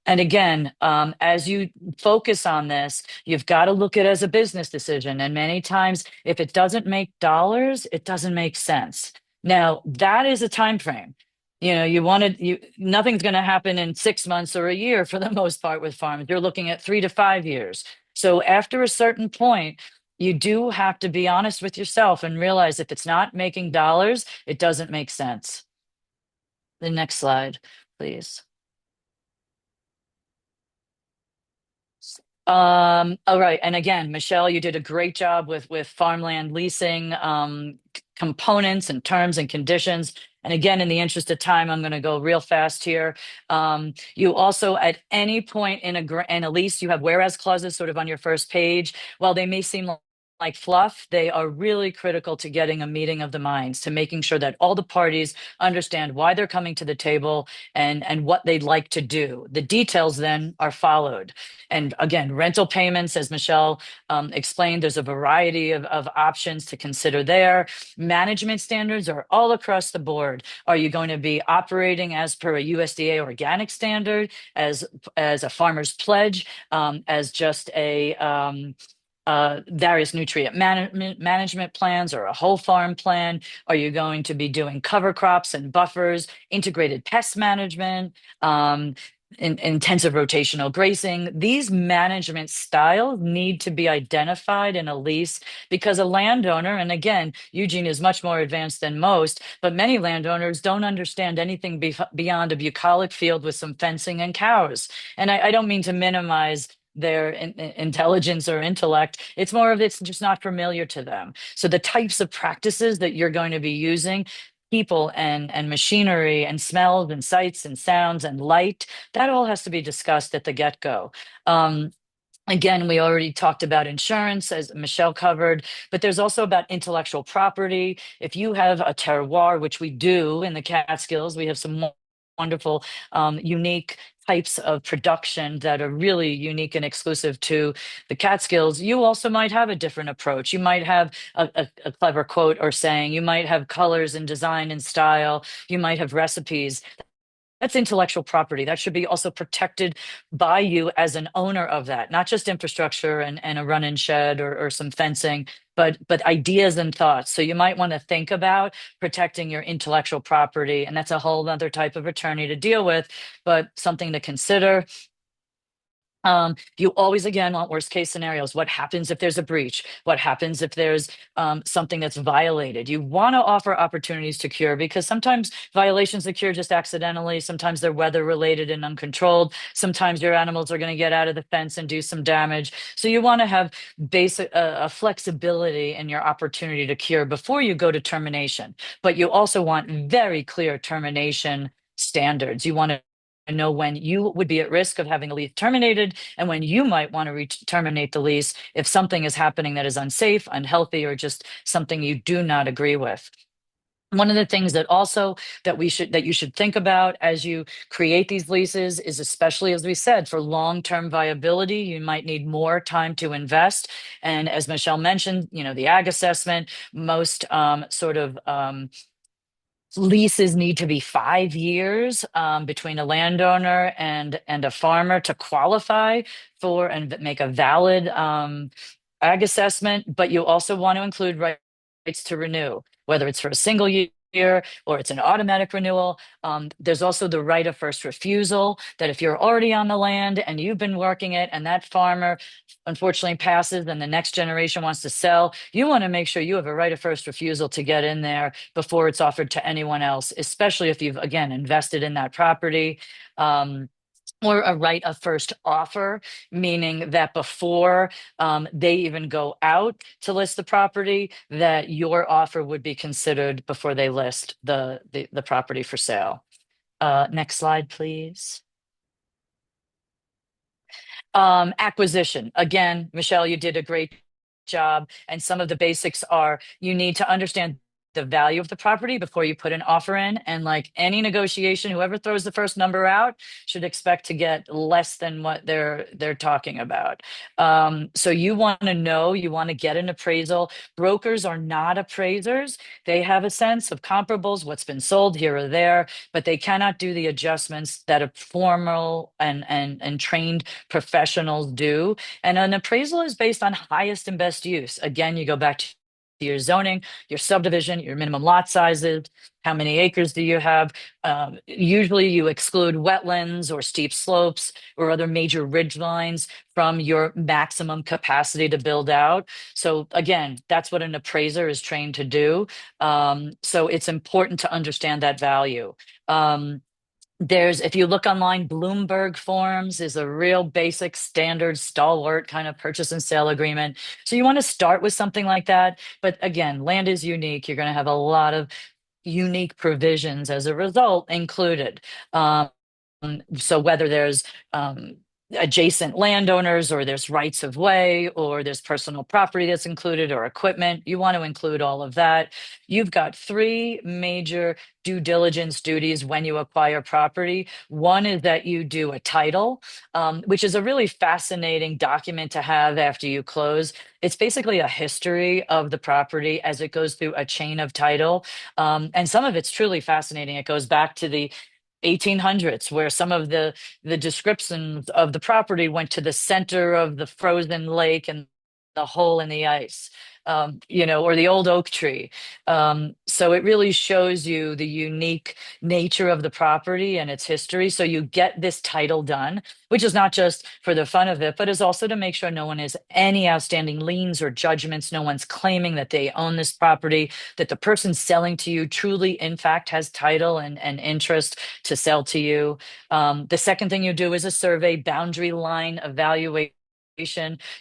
And again, as you focus on this, you've got to look at it as a business decision. And many times, if it doesn't make dollars, it doesn't make sense. Now, that is a time frame. Nothing's going to happen in 6 months or a year for the most part with farms. You're looking at 3 to 5 years. So after a certain point, you do have to be honest with yourself and realize if it's not making dollars, it doesn't make sense. The next slide, please. All right. And again, Michelle, you did a great job with farmland leasing components and terms and conditions. And again, in the interest of time, I'm going to go real fast here. You also, at any point in a lease, you have whereas clauses sort of on your first page. While they may seem like fluff, they are really critical to getting a meeting of the minds, to making sure that all the parties understand why they're coming to the table and what they'd like to do. The details then are followed. And again, rental payments, as Michelle explained, there's a variety of options to consider there. Management standards are all across the board. Are you going to be operating as per a USDA organic standard, as a farmer's pledge, as just a various nutrient management plans, or a whole farm plan? Are you going to be doing cover crops and buffers, integrated pest management, intensive rotational grazing? These management styles need to be identified in a lease, because a landowner, and again, Eugene is much more advanced than most, but many landowners don't understand anything beyond a bucolic field with some fencing and cows. And I don't mean to minimize their intelligence or intellect. It's more of it's just not familiar to them. So the types of practices that you're going to be using, people and machinery and smells and sights and sounds and light, that all has to be discussed at the get-go. Again, we already talked about insurance, as Michelle covered, but there's also about intellectual property. If you have a terroir, which we do in the Catskills, we have some wonderful, unique types of production that are really unique and exclusive to the Catskills. You also might have a different approach. You might have a clever quote or saying. You might have colors and design and style. You might have recipes. That's intellectual property. That should be also protected by you as an owner of that, not just infrastructure and a run-in shed or some fencing, but ideas and thoughts. So you might want to think about protecting your intellectual property, and that's a whole other type of attorney to deal with, but something to consider. You always, again, want worst case scenarios. What happens if there's a breach? What happens if there's something that's violated? You want to offer opportunities to cure, because sometimes violations occur just accidentally. Sometimes they're weather related and uncontrolled. Sometimes your animals are going to get out of the fence and do some damage. So you want to have basic a flexibility in your opportunity to cure before you go to termination. But you also want very clear termination standards. You want to know when you would be at risk of having a lease terminated and when you might want to terminate the lease if something is happening that is unsafe, unhealthy, or just something you do not agree with. One of the things that also that you should think about as you create these leases is, especially as we said, for long-term viability, you might need more time to invest. And as Michelle mentioned, the ag assessment, most leases need to be 5 years between a landowner and a farmer to qualify for and make a valid ag assessment. But you also want to include rights to renew, whether it's for a single year or it's an automatic renewal. There's also the right of first refusal, that if you're already on the land and you've been working it and that farmer unfortunately passes and the next generation wants to sell, you want to make sure you have a right of first refusal to get in there before it's offered to anyone else, especially if you've, again, invested in that property. Or a right of first offer, meaning that before they even go out to list the property, that your offer would be considered before they list the property for sale. Next slide, please. Acquisition. Again, Michelle, you did a great job. And some of the basics are, you need to understand the value of the property before you put an offer in. And like any negotiation, whoever throws the first number out should expect to get less than what they're talking about. So you want to know, you want to get an appraisal. Brokers are not appraisers. They have a sense of comparables, what's been sold here or there, but they cannot do the adjustments that a formal and trained professionals do. And an appraisal is based on highest and best use. Again, you go back to your zoning, your subdivision, your minimum lot sizes, how many acres do you have? Usually you exclude wetlands or steep slopes or other major ridge lines from your maximum capacity to build out. So again, that's what an appraiser is trained to do. So it's important to understand that value. If you look online, Bloomberg Forms is a real basic, standard, stalwart kind of purchase and sale agreement. So you want to start with something like that. But again, land is unique. You're going to have a lot of unique provisions as a result included. So whether there's adjacent landowners, or there's rights of way, or there's personal property that's included, or equipment, you want to include all of that. You've got 3 major due diligence duties when you acquire property. One is that you do a title, which is a really fascinating document to have after you close. It's basically a history of the property as it goes through a chain of title. And some of it's truly fascinating. It goes back to the 1800s, where some of the descriptions of the property went to the center of the frozen lake and the hole in the ice, or the old oak tree. So it really shows you the unique nature of the property and its history. So you get this title done, which is not just for the fun of it, but is also to make sure no one has any outstanding liens or judgments. No one's claiming that they own this property, that the person selling to you truly, in fact, has title and interest to sell to you. The second thing you do is a survey, boundary line evaluation.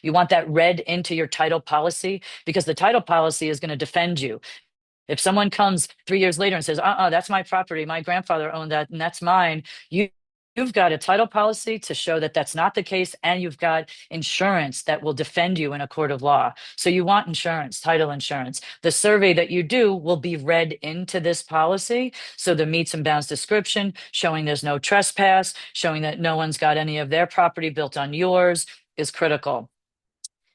You want that read into your title policy, because the title policy is going to defend you. If someone comes 3 years later and says, that's my property, my grandfather owned that, and that's mine, you've got a title policy to show that that's not the case, and you've got insurance that will defend you in a court of law. So you want insurance, title insurance. The survey that you do will be read into this policy. So the meets and bounds description, showing there's no trespass, showing that no one's got any of their property built on yours, is critical.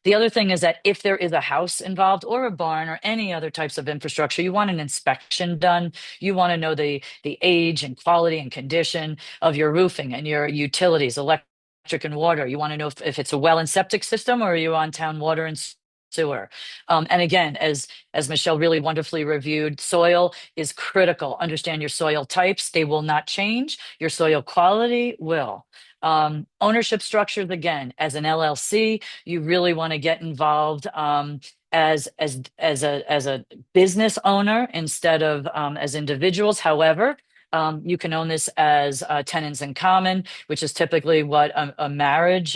The other thing is that if there is a house involved, or a barn, or any other types of infrastructure, you want an inspection done. You want to know the age and quality and condition of your roofing and your utilities, electric and water. You want to know if it's a well and septic system, or are you on town water and sewer. And again, as Michelle really wonderfully reviewed, soil is critical. Understand your soil types. They will not change. Your soil quality will. Ownership structures, again, as an LLC, you really want to get involved as a business owner instead of as individuals. However, you can own this as tenants in common, which is typically what a marriage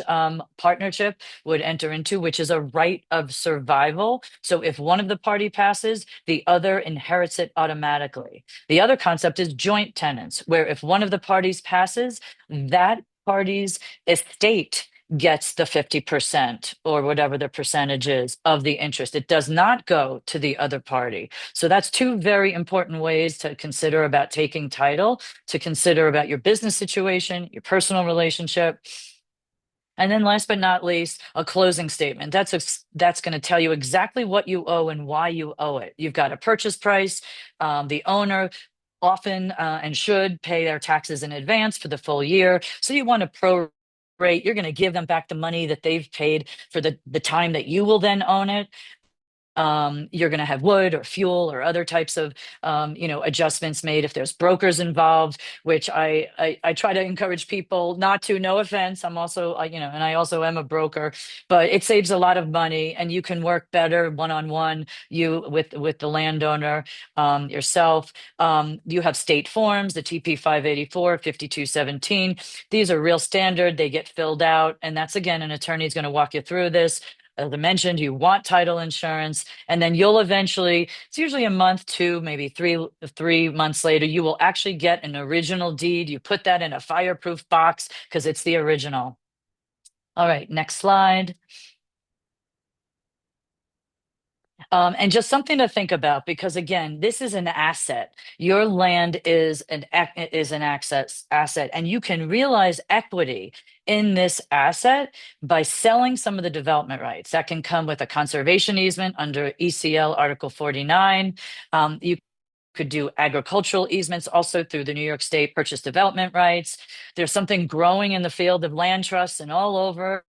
partnership would enter into, which is a right of survival. So if one of the party passes, the other inherits it automatically. The other concept is joint tenants, where if one of the parties passes, that party's estate gets the 50% or whatever the percentage is of the interest. It does not go to the other party. So that's two very important ways to consider about taking title, to consider about your business situation, your personal relationship. And then last but not least, a closing statement. That's going to tell you exactly what you owe and why you owe it. You've got a purchase price. The owner often and should pay their taxes in advance for the full year. So you want to prorate. You're going to give them back the money that they've paid for the time that you will then own it. You're going to have wood or fuel or other types of adjustments made if there's brokers involved, which I try to encourage people not to. No offense, I'm also and I also am a broker, but it saves a lot of money and you can work better one-on-one you with the landowner yourself. You have state forms, the TP 584, 5217. These are real standard. They get filled out, and that's, again, an attorney is going to walk you through this. As I mentioned, you want title insurance, and then you'll eventually, it's usually a month, two, maybe three months later, you will actually get an original deed. You put that in a fireproof box because it's the original. All right, next slide. And just something to think about, because again, this is an asset. Your land is an asset, and you can realize equity in this asset by selling some of the development rights. That can come with a conservation easement under ECL Article 49. You could do agricultural easements also through the New York State purchase development rights. There's something growing in the field of land trusts and all over.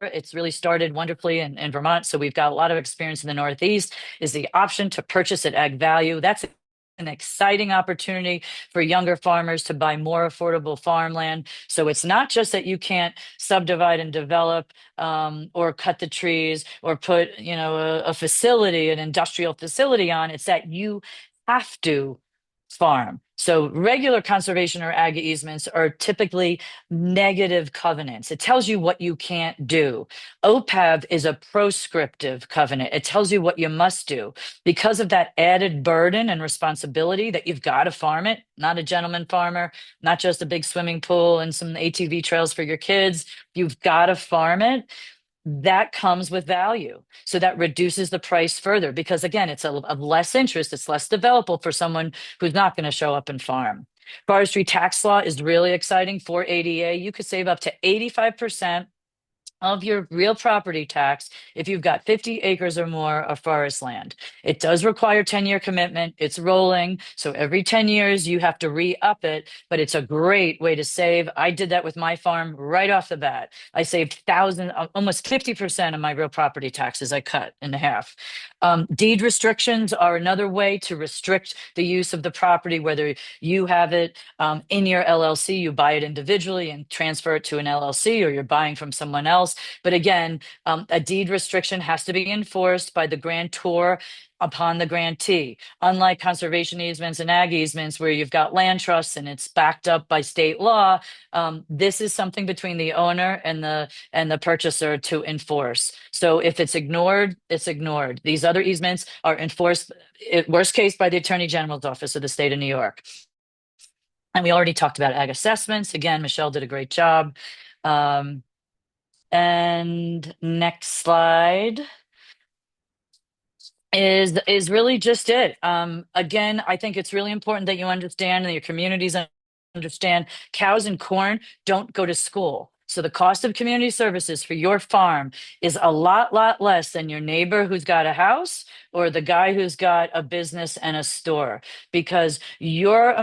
It's really started wonderfully in Vermont. So we've got a lot of experience in the Northeast, is the option to purchase at ag value. That's an exciting opportunity for younger farmers to buy more affordable farmland. So it's not just that you can't subdivide and develop or cut the trees or put, a facility, an industrial facility on. It's that you have to farm. So regular conservation or ag easements are typically negative covenants. It tells you what you can't do. OPAV is a proscriptive covenant. It tells you what you must do. Because of that added burden and responsibility that you've got to farm it, not a gentleman farmer, not just a big swimming pool and some ATV trails for your kids. You've got to farm it. That comes with value. So that reduces the price further because, again, it's of less interest. It's less developable for someone who's not going to show up and farm. Forestry tax law is really exciting for ADA. You could save up to 85% of your real property tax if you've got 50 acres or more of forest land. It does require 10-year commitment. It's rolling. So every 10 years you have to re-up it, but it's a great way to save. I did that with my farm right off the bat. I saved almost 50% of my real property taxes I cut in half. Deed restrictions are another way to restrict the use of the property, whether you have it in your LLC, you buy it individually and transfer it to an LLC, or you're buying from someone else. But again, a deed restriction has to be enforced by the grantor upon the grantee. Unlike conservation easements and ag easements where you've got land trusts and it's backed up by state law, this is something between the owner and the purchaser to enforce. So if it's ignored, it's ignored. These other easements are enforced, worst case, by the Attorney General's office of the state of New York. And we already talked about ag assessments. Again, Michelle did a great job. And next slide is really just it. Again, I think it's really important that you understand and your communities understand cows and corn don't go to school. So the cost of community services for your farm is a lot less than your neighbor who's got a house or the guy who's got a business and a store, because your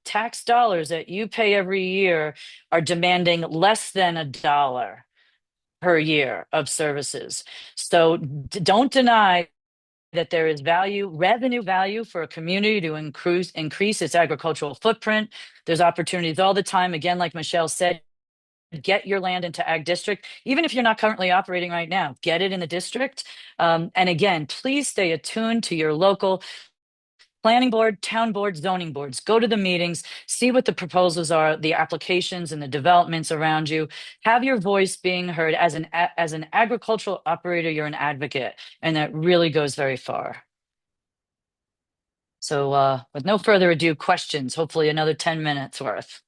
tax dollars that you pay every year are demanding less than $1 per year of services. So don't deny that there is revenue value for a community to increase its agricultural footprint. There's opportunities all the time. Again, like Michelle said, get your land into ag district, even if you're not currently operating right now, get it in the district. And again, please stay attuned to your local planning board, town board, zoning boards. Go to the meetings, see what the proposals are, the applications and the developments around you. Have your voice being heard. As an agricultural operator, you're an advocate, and that really goes very far. So with no further ado, questions, hopefully another 10 minutes worth.